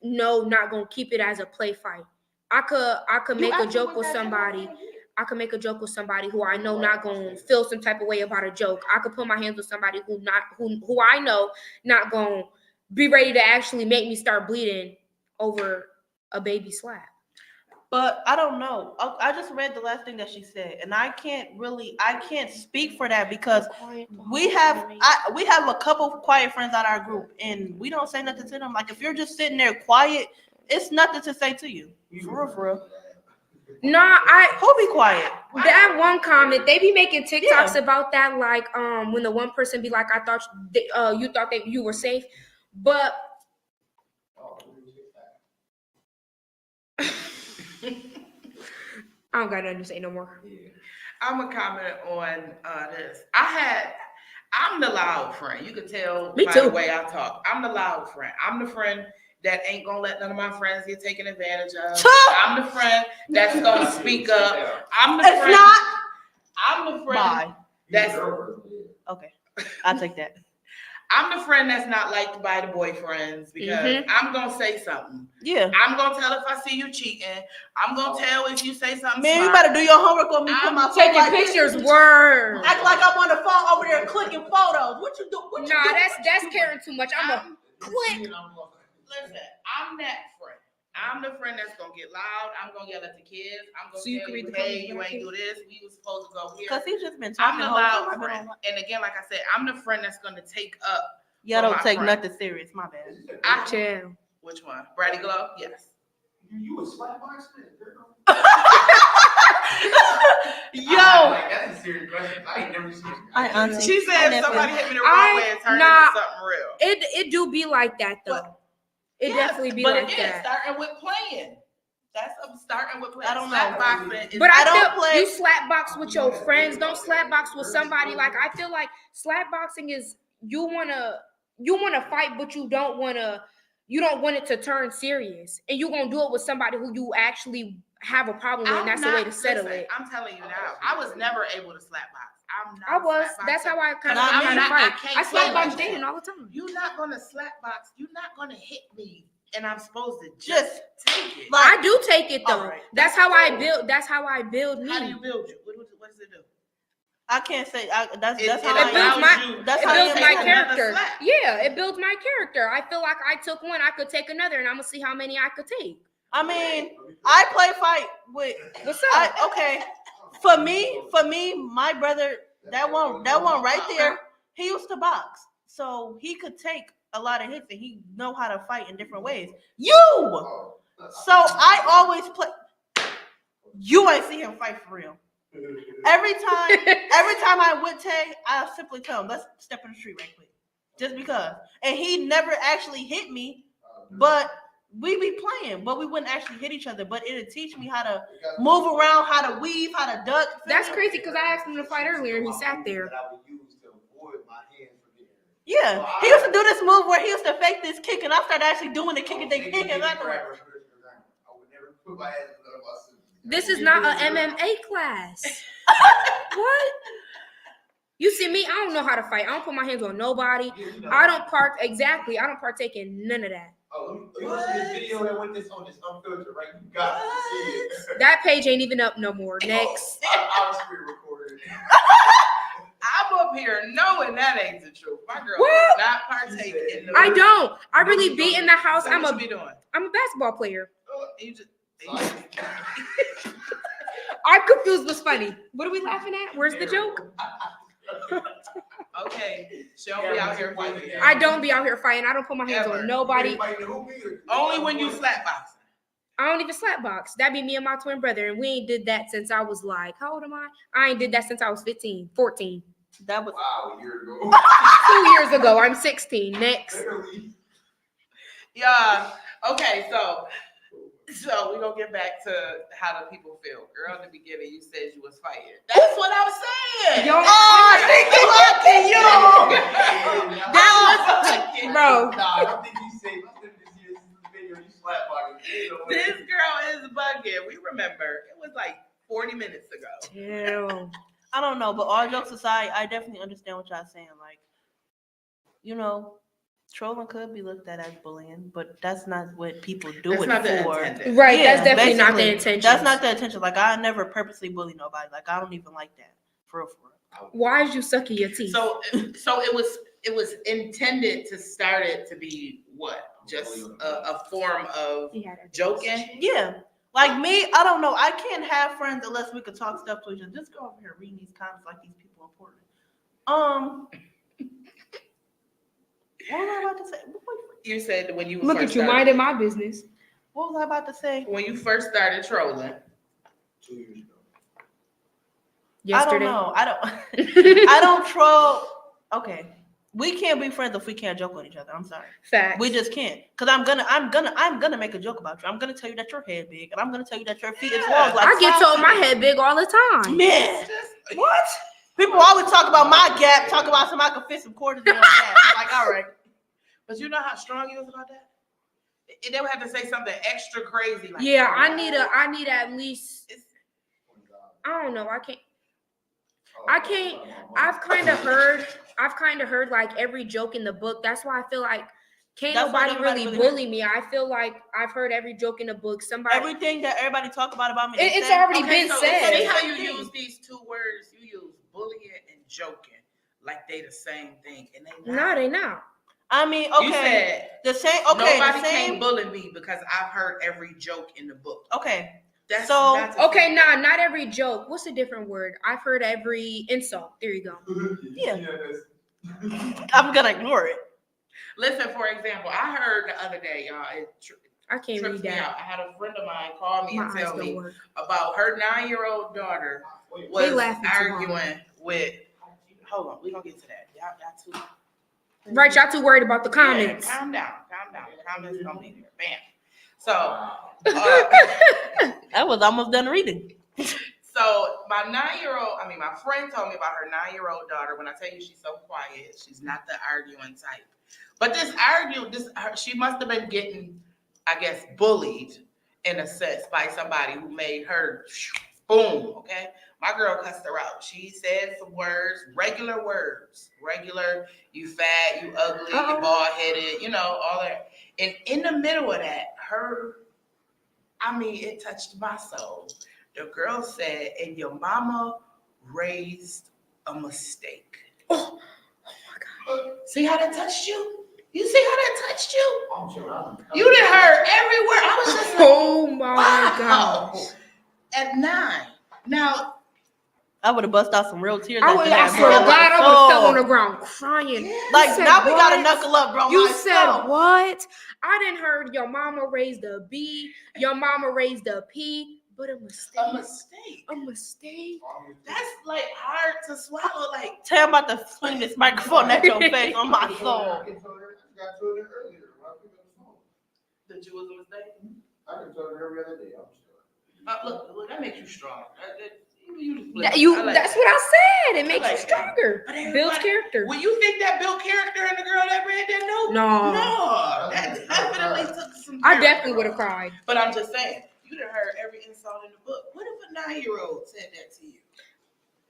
know not gonna keep it as a play fight. I could make a joke with somebody. I could make a joke with somebody who I know not gonna feel some type of way about a joke. I could put my hands with somebody who I know not gonna be ready to actually make me start bleeding over a baby slap. But I don't know. I just read the last thing that she said, and I can't speak for that because we have a couple quiet friends on our group, and we don't say nothing to them. Like, if you're just sitting there quiet, it's nothing to say to you. For real. Nah, Who be quiet? that one comment, they be making TikToks Yeah. about that, like when the one person be like, I thought you thought that you were safe, but I don't got nothing to say no more. I'm gonna comment on this. I'm the loud friend. You could tell Me by too. the way I talk. I'm the loud friend. I'm the friend that ain't gonna let none of my friends get taken advantage of. I'm the friend that's gonna speak up. I'm the If friend. not, I'm the friend bye. that's. Okay, I'll take that. I'm the friend that's not liked by the boyfriends because I'm gonna say something. Yeah. I'm gonna tell if I see you cheating. I'm gonna tell if you say something. Man, you smart. better do your homework on me. Put my phone Taking like this. pictures, word. Act like I'm on the phone over there clicking photos. What you do? What you Nah, do? that's caring too much. I'm a Quick. Listen, I'm that friend. I'm the friend that's gonna get loud. I'm gonna yell at the kids. I'm gonna So you tell can you, read the hey, comments you back ain't here? do this. We was supposed to go here. Because he's just been I'm talking the the whole loud time. friend. And again, like I said, I'm the friend that's gonna take up. Y'all for don't my take friend. nothing serious. My bad. chill. Which one? Brady Glow? Yes. You a slap boxer, girl? Yo, Like, that's a serious question. I ain't never seen it. I honestly- She I said never- somebody hit me the wrong way and turned nah. into something real. It do be like that though. It Yes, definitely be but like again, that. starting with playing. That's starting with playing. I don't know. Slap boxing is But I don't feel play- you slap box with your friends. Don't slap box with somebody. Like, I feel like slap boxing is you wanna fight, but you don't want it to turn serious, and you gonna do it with somebody who you actually have a problem with. And that's the way to settle it. I'm telling you now, I was never able to slap box. I'm not. I was. a slap That's boxer. how I kind of Nah, learned how to I fight. can't I slap play box like that. Jaden all the time. You're not gonna slap box. You're not gonna hit me, and I'm supposed to Just just take it. like- I do take it though. Alright. That's how I build. That's how I build me. How do you build you? What does it do? I can't say that's It how it I builds am. my- That's It how builds I am. my Take another character. slap. Yeah, it builds my character. I feel like I took one, I could take another, and I'm gonna see how many I could take. I mean, I play fight with. What's up? Okay, for me, my brother, that one right there, he used to box, so he could take a lot of hits and he know how to fight in different ways. So I always play. You ain't see him fight for real. Every time I'm with Tay, I'll simply tell him, let's step in the street right quick. Just because. And he never actually hit me, but we be playing, but we wouldn't actually hit each other. But it'll teach me how to move around, how to weave, how to duck. That's crazy because I asked him to fight earlier and he sat there. Yeah. He used to do this move where he used to fake this kick, and I started actually doing the kick and then kicking afterwards. This is not an MMA class. What? You see me? I don't know how to fight. I don't put my hands on nobody. I don't partake in none of that. Oh, you want to see this video that went this on this unfiltered, right? You got to see it. That page ain't even up no more. Next. I was pre-recorded. I'm up here knowing that ain't the truth. My girl What? does not partake in the. I don't. I really be in the house. So I'm what a you be doing? basketball player. You just I'm confused. What's funny? What are we laughing at? Where's the joke? Okay, she don't be out here fighting. I don't be out here fighting. I don't put my hands Ever. on nobody. Only when you slap boxing. I don't even slap box. That be me and my twin brother, and we ain't did that since I was like, how old am I? I ain't did that since I was 15, 14. That was Wow, a year ago. 2 years ago. I'm 16. Next. Literally. Yeah. Okay, so we're gonna get back to how the people feel. Girl, in the beginning you said you was fighting. That's what I was saying. Yo, That was bro. Nah, I don't think you say this video, you slap boxing. This girl is bugging. We remember it was like 40 minutes ago. Damn. I don't know, but all jokes aside, I definitely understand what y'all saying. Like, trolling could be looked at as bullying, but that's not what people do That's it not the for. intent. Right, Yeah, that's definitely not the basically, intention. That's not the intention. Like, I never purposely bully nobody. Like, I don't even like that. For real. Why is you sucking your teeth? So it was intended to start it to be what? Just a form of joking. Yeah. Like me, I don't know. I can't have friends unless we could talk stuff to each other. Just go over here reading these comments like these people are important. What was I about to say? You said when you Look first at you started, minding my business. What was I about to say? when you first started trolling. 2 years ago. Yesterday. I don't know. I don't troll. Okay. We can't be friends if we can't joke on each other. I'm sorry. Facts. We just can't. Cause I'm gonna make a joke about you. I'm gonna tell you that your head big, and I'm gonna tell you that your feet is long. Like I get told my head big all the time. Man, what? People always talk about my gap. Talk about somebody can fit some quarters in your gap. I'm like, all right. But you know how strong you was about that? They would have to say something extra crazy. Like, Yeah, I need at least. I don't know. I can't. I've kind of heard like every joke in the book. That's why I feel like can't That's why nobody nobody really really bully me. I feel like I've heard every joke in the book. Somebody. Everything that everybody talk about me. It's already been so said. See how you use these two words? You use bullying and joking like they the same thing, and they not. No, they not. I mean, okay. You said the same. Okay, nobody the same. can't bully me because I've heard every joke in the book. Okay. That's So- not the Okay, same. not every joke. What's a different word? I've heard every insult. There you go. Yeah. I'm gonna ignore it. Listen, for example, I heard the other day, y'all, it I can't trips read me that. out. I had a friend of mine call me My and eyes tell don't me work. about her 9-year-old daughter They was laughing too hard. arguing with. Hold on, we gonna get to that. Y'all too. Right, y'all too worried about the comments. Yeah, calm down. The comments don't be there. Bam. So, I was almost done reading. so my friend told me about her 9-year-old daughter. When I tell you she's so quiet, she's not the arguing type. But she must have been getting, I guess, bullied in a sense by somebody who made her boom. Okay, my girl cussed her out. She said some words, regular, you fat, you ugly, you bald headed, all that. And in the middle of that, it touched my soul. The girl said, and your mama raised a mistake. Oh my God. See how that touched you? You see how that touched you? You done heard every word. I was just like, Oh my wow. God. At 9. Now, I would have bust out some real tears. I after that, swear to bro. God, I would have fell on the ground crying. Like, You said now we gotta what? knuckle up, bro. You Like, said so- what? I didn't heard your mama raised a B, your mama raised a P, but a mistake. a mistake. A mistake. That's like hard to swallow. Like, Tell I'm about to swing this microphone at your face on my soul. I got told her earlier when I picked up the phone. that you was a mistake. I can tell her every other day. I'm sure. Look, that makes you strong. That's what I said. It makes I you like that. stronger. But Builds everybody- character. Well, you think that built character in the girl that read that note? No. No, that definitely took some. I character definitely would have off. cried. But I'm just saying, you done heard every insult in the book. What if a 9-year-old said that to you?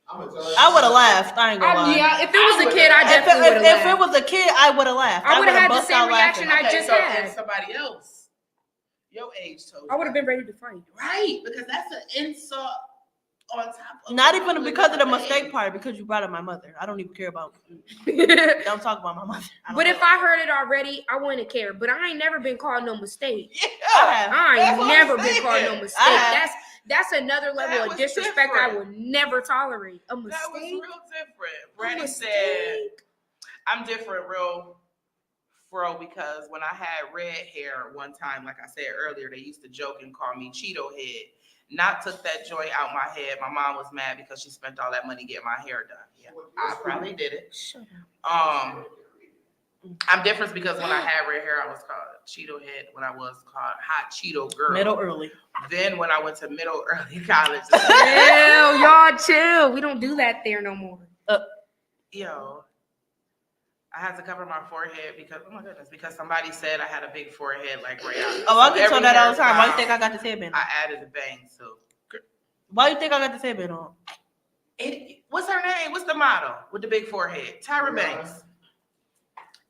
I'm gonna tell her. I would have laughed. I ain't gonna lie. Yeah, if it was a kid, I If definitely would have it laughed. was a kid, I would have laughed. I would've had the bust same out reaction laughing. I just so had. if somebody else, your age told you. I would have been ready to fight. Right, because that's an insult on top of Not the even because of the thing. mistake part, because you brought up my mother. I don't even care about. but Don't talk about my mother. if I heard it already, I wouldn't care. But I ain't never been called no mistake. Yeah, I that's ain't what never I'm been called no saying. mistake. That's another level That of was disrespect I different. would never tolerate. A That was mistake. real different. A Brandy said, mistake. I'm different, real fro, because when I had red hair one time, like I said earlier, they used to joke and call me Cheeto Head. Not took that joy out my head. My mom was mad because she spent all that money getting my hair done. Yeah, I probably did it. Shut up. I'm different because when I had red hair, I was called Cheeto Head. When I was called Hot Cheeto Girl. Middle early. Then when I went to middle early college, Chill, y'all chill. We don't do that there no more. yo, I had to cover my forehead because, oh my goodness, because somebody said I had a big forehead like Ray. Oh, I get told that all the time. Why you think I got this headband on? I added a bang, so. Why you think I got this headband on? What's her name? What's the model with the big forehead? Tyra Banks.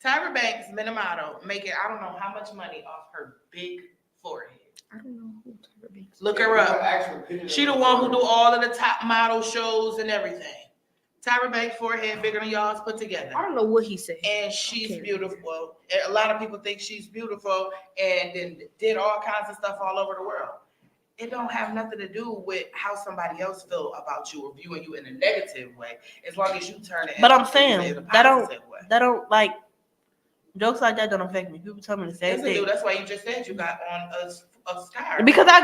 Tyra Banks, been a model, making I don't know how much money off her big forehead. I don't know who Tyra Banks is. Look her up. She the one who do all of the top model shows and everything. Tyra Banks' forehead bigger than y'all's put together. I don't know what he said. And she's beautiful. A lot of people think she's beautiful and then did all kinds of stuff all over the world. It don't have nothing to do with how somebody else feel about you or viewing you in a negative way, as long as you turn it. But I'm saying in a that positive way. don't like jokes like that don't affect me. People tell me the same Yes, it thing. do. That's why you just said you got on a scar. Because I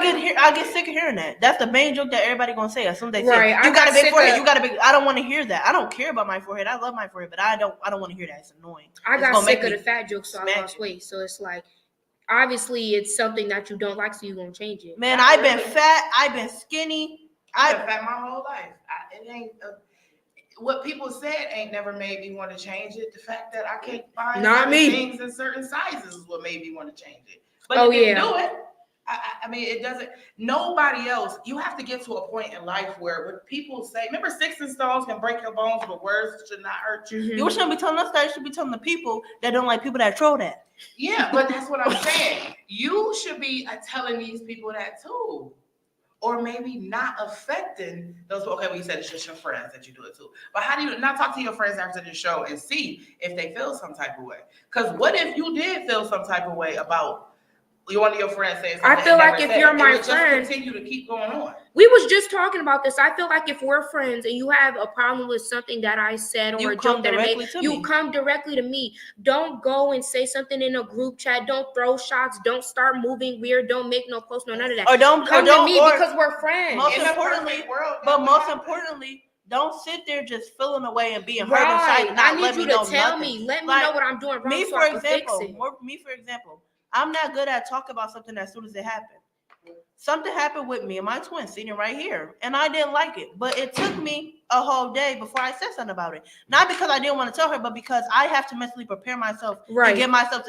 get sick of hearing that. That's the main joke that everybody gonna say as soon as they say Right, I you got a got big sick forehead. of- You got a big. I don't want to hear that. I don't care about my forehead. I love my forehead, but I don't want to hear that. It's annoying. I It's got gonna sick make of me the fat joke, so I smack lost you. weight. So it's like, obviously, it's something that you don't like, so you're gonna change it. Man, I've been fat. I've been skinny. I've been fat my whole life. It ain't what people said ain't never made me want to change it. The fact that I can't find Not certain me. things in certain sizes is what made me want to change it. But Oh, you can yeah. do it. I mean, it doesn't. Nobody else. You have to get to a point in life where when people say, "Remember, sticks and stones can break your bones, but words should not hurt you." Mhm. You shouldn't be telling us that. You should be telling the people that don't like people that troll that. Yeah, but that's what I'm saying. You should be telling these people that too. Or maybe not affecting those. Okay, well, you said it's just your friends that you do it to. But how do you not talk to your friends after the show and see if they feel some type of way? Because what if you did feel some type of way about one of your friends saying something? I feel and like never if said you're it? my It would friend- just continue to keep going on. We was just talking about this. I feel like if we're friends and you have a problem with something that I said or You a come joke that I directly made, to you me. come directly to me. Don't go and say something in a group chat. Don't throw shots. Don't start moving weird. Don't make no post. No, none of that. Or don't Come or don't to me or because we're friends. most In a importantly, perfect world, that but would most happen. importantly, don't sit there just feeling away and being hurt inside Right. and I not need let you me to know tell nothing. me. Let me Like, know what I'm doing wrong Me so for I can fix example, it. I'm not good at talking about something as soon as it happened. Something happened with me and my twin sitting right here, and I didn't like it. But it took me a whole day before I said something about it. Not because I didn't want to tell her, but because I have to mentally prepare myself Right. and get myself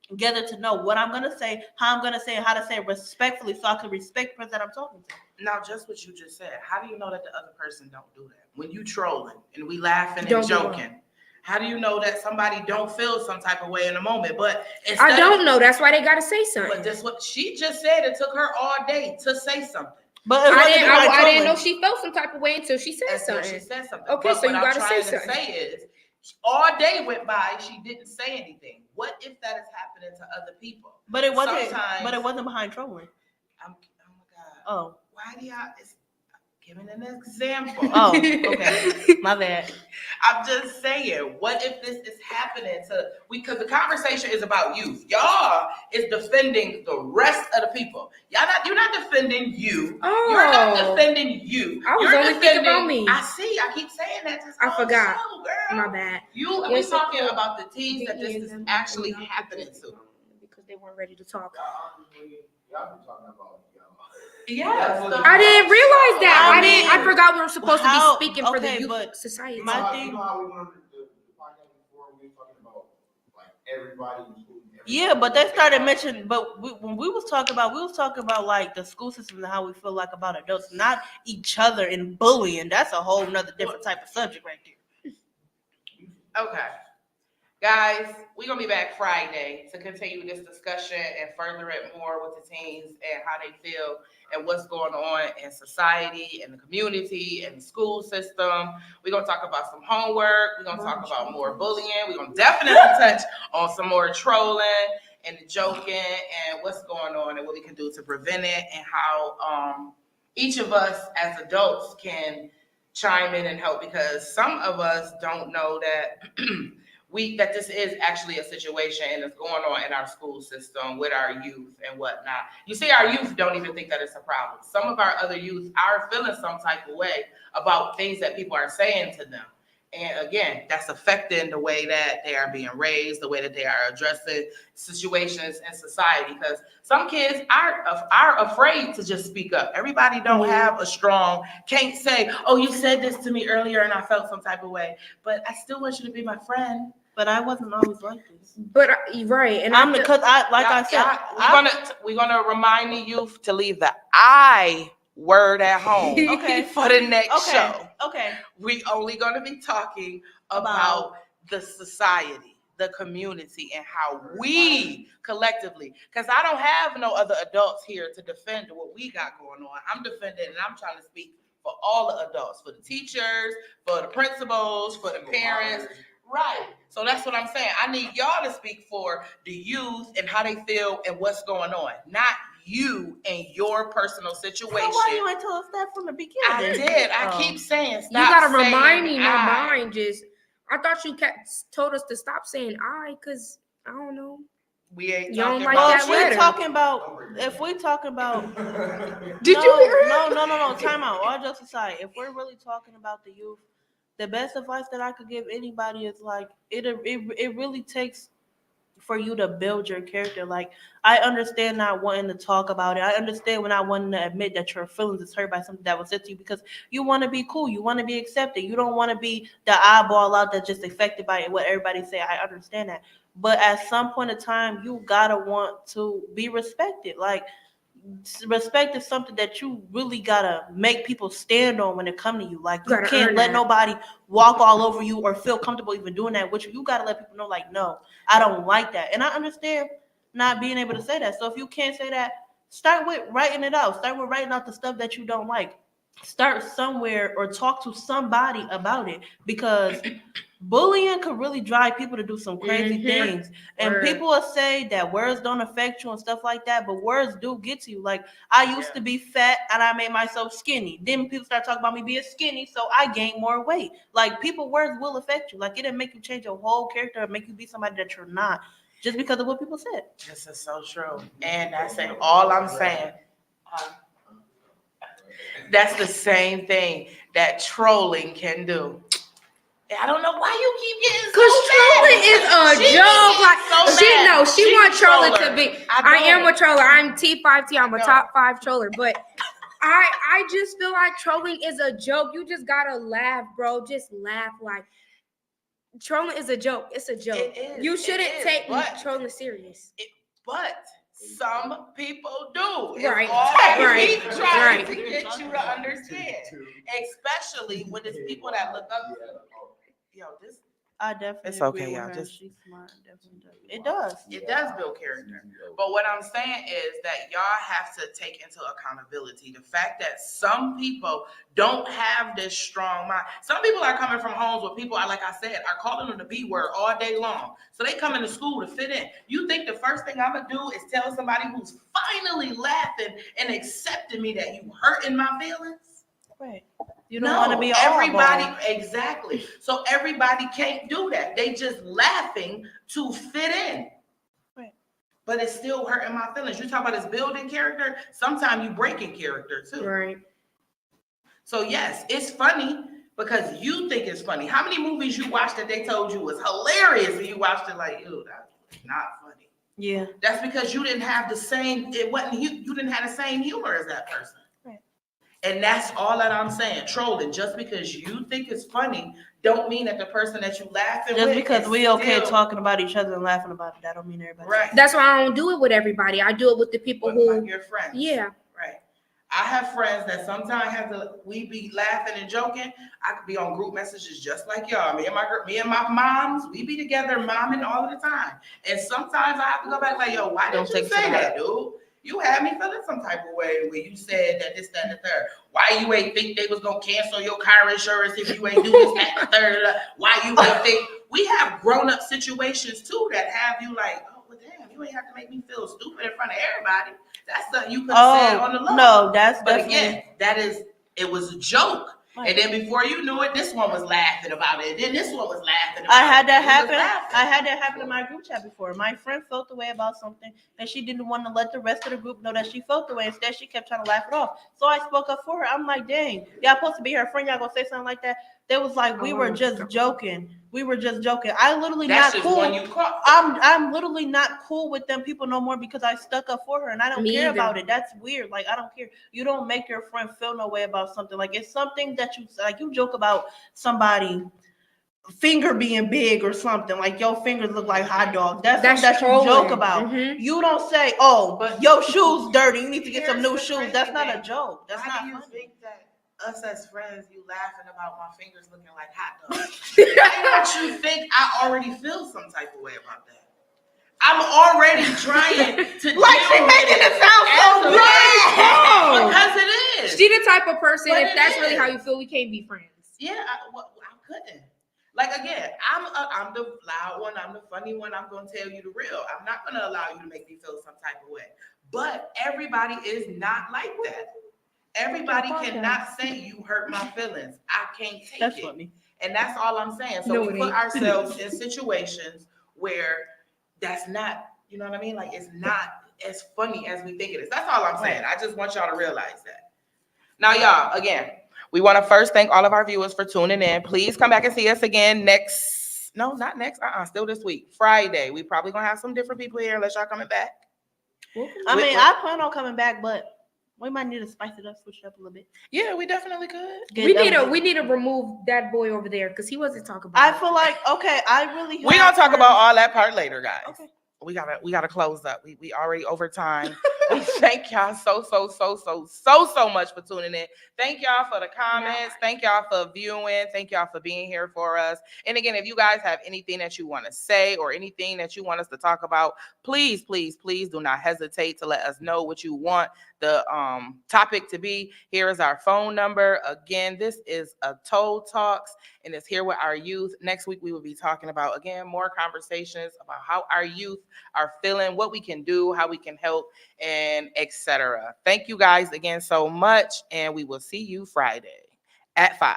together to know what I'm gonna say, how I'm gonna say it, how to say it respectfully, so I can respect the person that I'm talking to. Now, just what you just said, how do you know that the other person don't do that? When you trolling and we laughing Don't and do joking, how do you know that somebody don't feel some type of way in a moment? But I instead don't of, know. That's why they gotta say But something. that's what she just said. It took her all day to say something. But it I wasn't didn't. my I didn't trolling. know she felt some type of way until she said Until something. she said something. Okay, But so what you I'm gotta trying say to something. say is, all day went by, she didn't say anything. What if that is happening to other people? But it wasn't. Sometimes- But it wasn't behind trolling. Oh my God. Oh. Why do y'all? Giving an example. Oh. Okay. My bad. I'm just saying, what if this is happening to because the conversation is about you. Y'all is defending the rest of the people. You're not defending you. You're not Oh. defending you. I was You're only thinking about me. I see. I keep saying that. This I whole forgot. show, girl. My bad. We're Yes, talking of course. about the teams that this is actually happening to. Because they weren't ready to talk. Y'all been talking about y'all. Yes. I didn't realize that. I mean, I forgot we were supposed how- to be speaking for the okay, youth but society. my You know thing- how we went on the podcast before, we were talking about like everybody in school. Yeah, but they started mentioning. But when we was talking about like the school system and how we feel like about adults, not each other and bullying. That's a whole nother different type of subject right there. Okay. Guys, we're going to be back Friday to continue this discussion and further it more with the teens and how they feel and what's going on in society and the community and the school system. We're going to talk about some homework. We're going to talk about more bullying. We're going to definitely touch on some more trolling and the joking and what's going on and what we can do to prevent it and how each of us as adults can chime in and help, because some of us don't know that that this is actually a situation and it's going on in our school system with our youth and whatnot. You see, our youth don't even think that it's a problem. Some of our other youth are feeling some type of way about things that people are saying to them. And again, that's affecting the way that they are being raised, the way that they are addressing situations in society. Because some kids are afraid to just speak up. Everybody don't have a strong, can't say, oh, you said this to me earlier and I felt some type of way, but I still want you to be my friend. But I wasn't always like this. But right, and I'm because I said, we're gonna remind the youth to leave the I word at home. Okay. For the next show. Okay. We only gonna be talking about the society, the community, and how we collectively, because I don't have no other adults here to defend what we got going on. I'm defending and I'm trying to speak for all the adults, for the teachers, for the principals, for the parents. Right. So that's what I'm saying. I need y'all to speak for the youth and how they feel and what's going on, not you and your personal situation. So why you ain't tell us that from the beginning? I did. I keep saying stop. You gotta saying remind me, not I. mine. I thought you told us to stop saying I, cause I don't know. We ain't You don't talking like about that If we letter. talking about Did you hear it? No, time out. All jokes aside, if we're really talking about the youth, the best advice that I could give anybody is like it really takes for you to build your character. Like, I understand not wanting to talk about it. I understand when I wanting to admit that your feelings is hurt by something that was said to you, because you want to be cool, you want to be accepted, you don't want to be the eyeball out that's just affected by what everybody say. I understand that, but at some point in time, you gotta want to be respected. Like, respect is something that you really gotta make people stand on when it come to you. Like, you can't let nobody walk all over you or feel comfortable even doing that with you. You gotta let people know, like, no, I don't like that. And I understand not being able to say that. So if you can't say that, start with writing it out. Start with writing out the stuff that you don't like. Start somewhere or talk to somebody about it, because bullying could really drive people to do some crazy things. And people will say that words don't affect you and stuff like that, but words do get to you. Like, I used to be fat and I made myself skinny. Then people start talking about me being skinny, so I gained more weight. Like, words will affect you. Like, it didn't make you change your whole character or make you be somebody that you're not, just because of what people said. This is so true. And that's it. All I'm saying. That's the same thing that trolling can do. I don't know why you keep getting so Cause trolling is a joke. Like, she wants trolling to be. I am a troller. I'm T5T. I'm a top 5 troller. But I just feel like trolling is a joke. You just gotta laugh, bro. Just laugh. Like, trolling is a joke. It's a joke. It is. You shouldn't take trolling serious. But some people do. Right. Keep trying to get you to understand, especially when it's people that look up to you. Yo, this. I definitely. It's okay, agree with y'all. her. Just She's smart. Definitely does. It does. It does build character. But what I'm saying is that y'all have to take into accountability the fact that some people don't have this strong mind. Some people are coming from homes where people are, like I said, are calling them the B word all day long. So they come into school to fit in. You think the first thing I'm gonna do is tell somebody who's finally laughing and accepting me that you hurting my feelings? Right. You don't want to be everybody. Exactly. So everybody can't do that. They just laughing to fit in. Right. But it's still hurting my feelings. You talk about this building character. Sometimes you breaking character too. Right. So yes, it's funny because you think it's funny. How many movies you watched that they told you was hilarious and you watched it like, ew, that's not funny. Yeah. That's because you didn't have the same. It wasn't you. You didn't have the same humor as that person. And that's all that I'm saying. Trolling, just because you think it's funny, don't mean that the person that you laughing with. Just because we okay talking about each other and laughing about it, that don't mean everybody. Right. That's why I don't do it with everybody. I do it with the people who. Like your friends. Yeah. Right. I have friends that sometimes we be laughing and joking. I could be on group messages just like y'all. Me and my moms, we be together, momming all of the time. And sometimes I have to go back like, yo, why Don't did you take it to say the that, dude? You had me feeling some type of way when you said that this, that, and the third. Why you ain't think they was gonna cancel your car insurance if you ain't do this, that, and the third? Why you ain't think? We have grown up situations too that have you like, oh, well, damn, you ain't have to make me feel stupid in front of everybody. That's something you could have said on the low. No, that's But definitely. again, it was a joke. And then before you knew it, this one was laughing about it. Then this one was laughing about it. I had that We was happen. laughing. I had that happen in my group chat before. My friend felt the way about something, and she didn't want to let the rest of the group know that she felt the way. Instead, she kept trying to laugh it off. So I spoke up for her. I'm like, dang, y'all supposed to be her friend. Y'all gonna say something like that? They was like, we were just joking. We were just joking. I literally That's not just cool. one you caught. I'm literally not cool with them people no more because I stuck up for her and I don't Me care either. about it. That's weird. Like I don't care. You don't make your friend feel no way about something. Like it's something that you like. You joke about somebody finger being big or something. Like your fingers look like hot dogs. That's something that trolling. you joke about. Mhm. You don't say, "Oh, But your shoes dirty. You need to get some here's new the shoes." crazy That's not a thing. joke. That's Why not do you funny. think that us as friends, you laughing about my fingers looking like hot dogs? Why don't you think I already feel some type of way about that? I'm already trying to Like she deal with making it sound as so a right. man, because it is. She the type of person, But if it that's really is. how you feel, we can't be friends. Yeah, I couldn't. Like again, I'm the loud one. I'm the funny one. I'm gonna tell you the real. I'm not gonna allow you to make me feel some type of way. But everybody is not like that. Everybody cannot say you hurt my feelings. I can't take That's it. funny. And that's all I'm saying. So No, we it put ain't. ourselves in situations where that's not, you know what I mean? Like it's not as funny as we think it is. That's all I'm saying. I just want y'all to realize that. Now, y'all, again, we want to first thank all of our viewers for tuning in. Please come back and see us again not next, still this week, Friday. We probably gonna have some different people here unless y'all coming back. I mean, I plan on coming back, but we might need to spice it up, switch it up a little bit. Yeah, we definitely could. We need to remove that boy over there because he wasn't talking about I it. feel like I really. We're gonna talk about all that part later, guys. Okay. We gotta close up. We already over time. We thank y'all so much for tuning in. Thank y'all for the comments. Thank y'all for viewing. Thank y'all for being here for us. And again, if you guys have anything that you want to say or anything that you want us to talk about, please do not hesitate to let us know what you want the topic to be. Here is our phone number. Again, this is a T.O.L.L Talks, and it's here with our youth. Next week we will be talking about again more conversations about how our youth are feeling, what we can do, how we can help, and etc. Thank you guys again so much, and we will see you Friday at 5.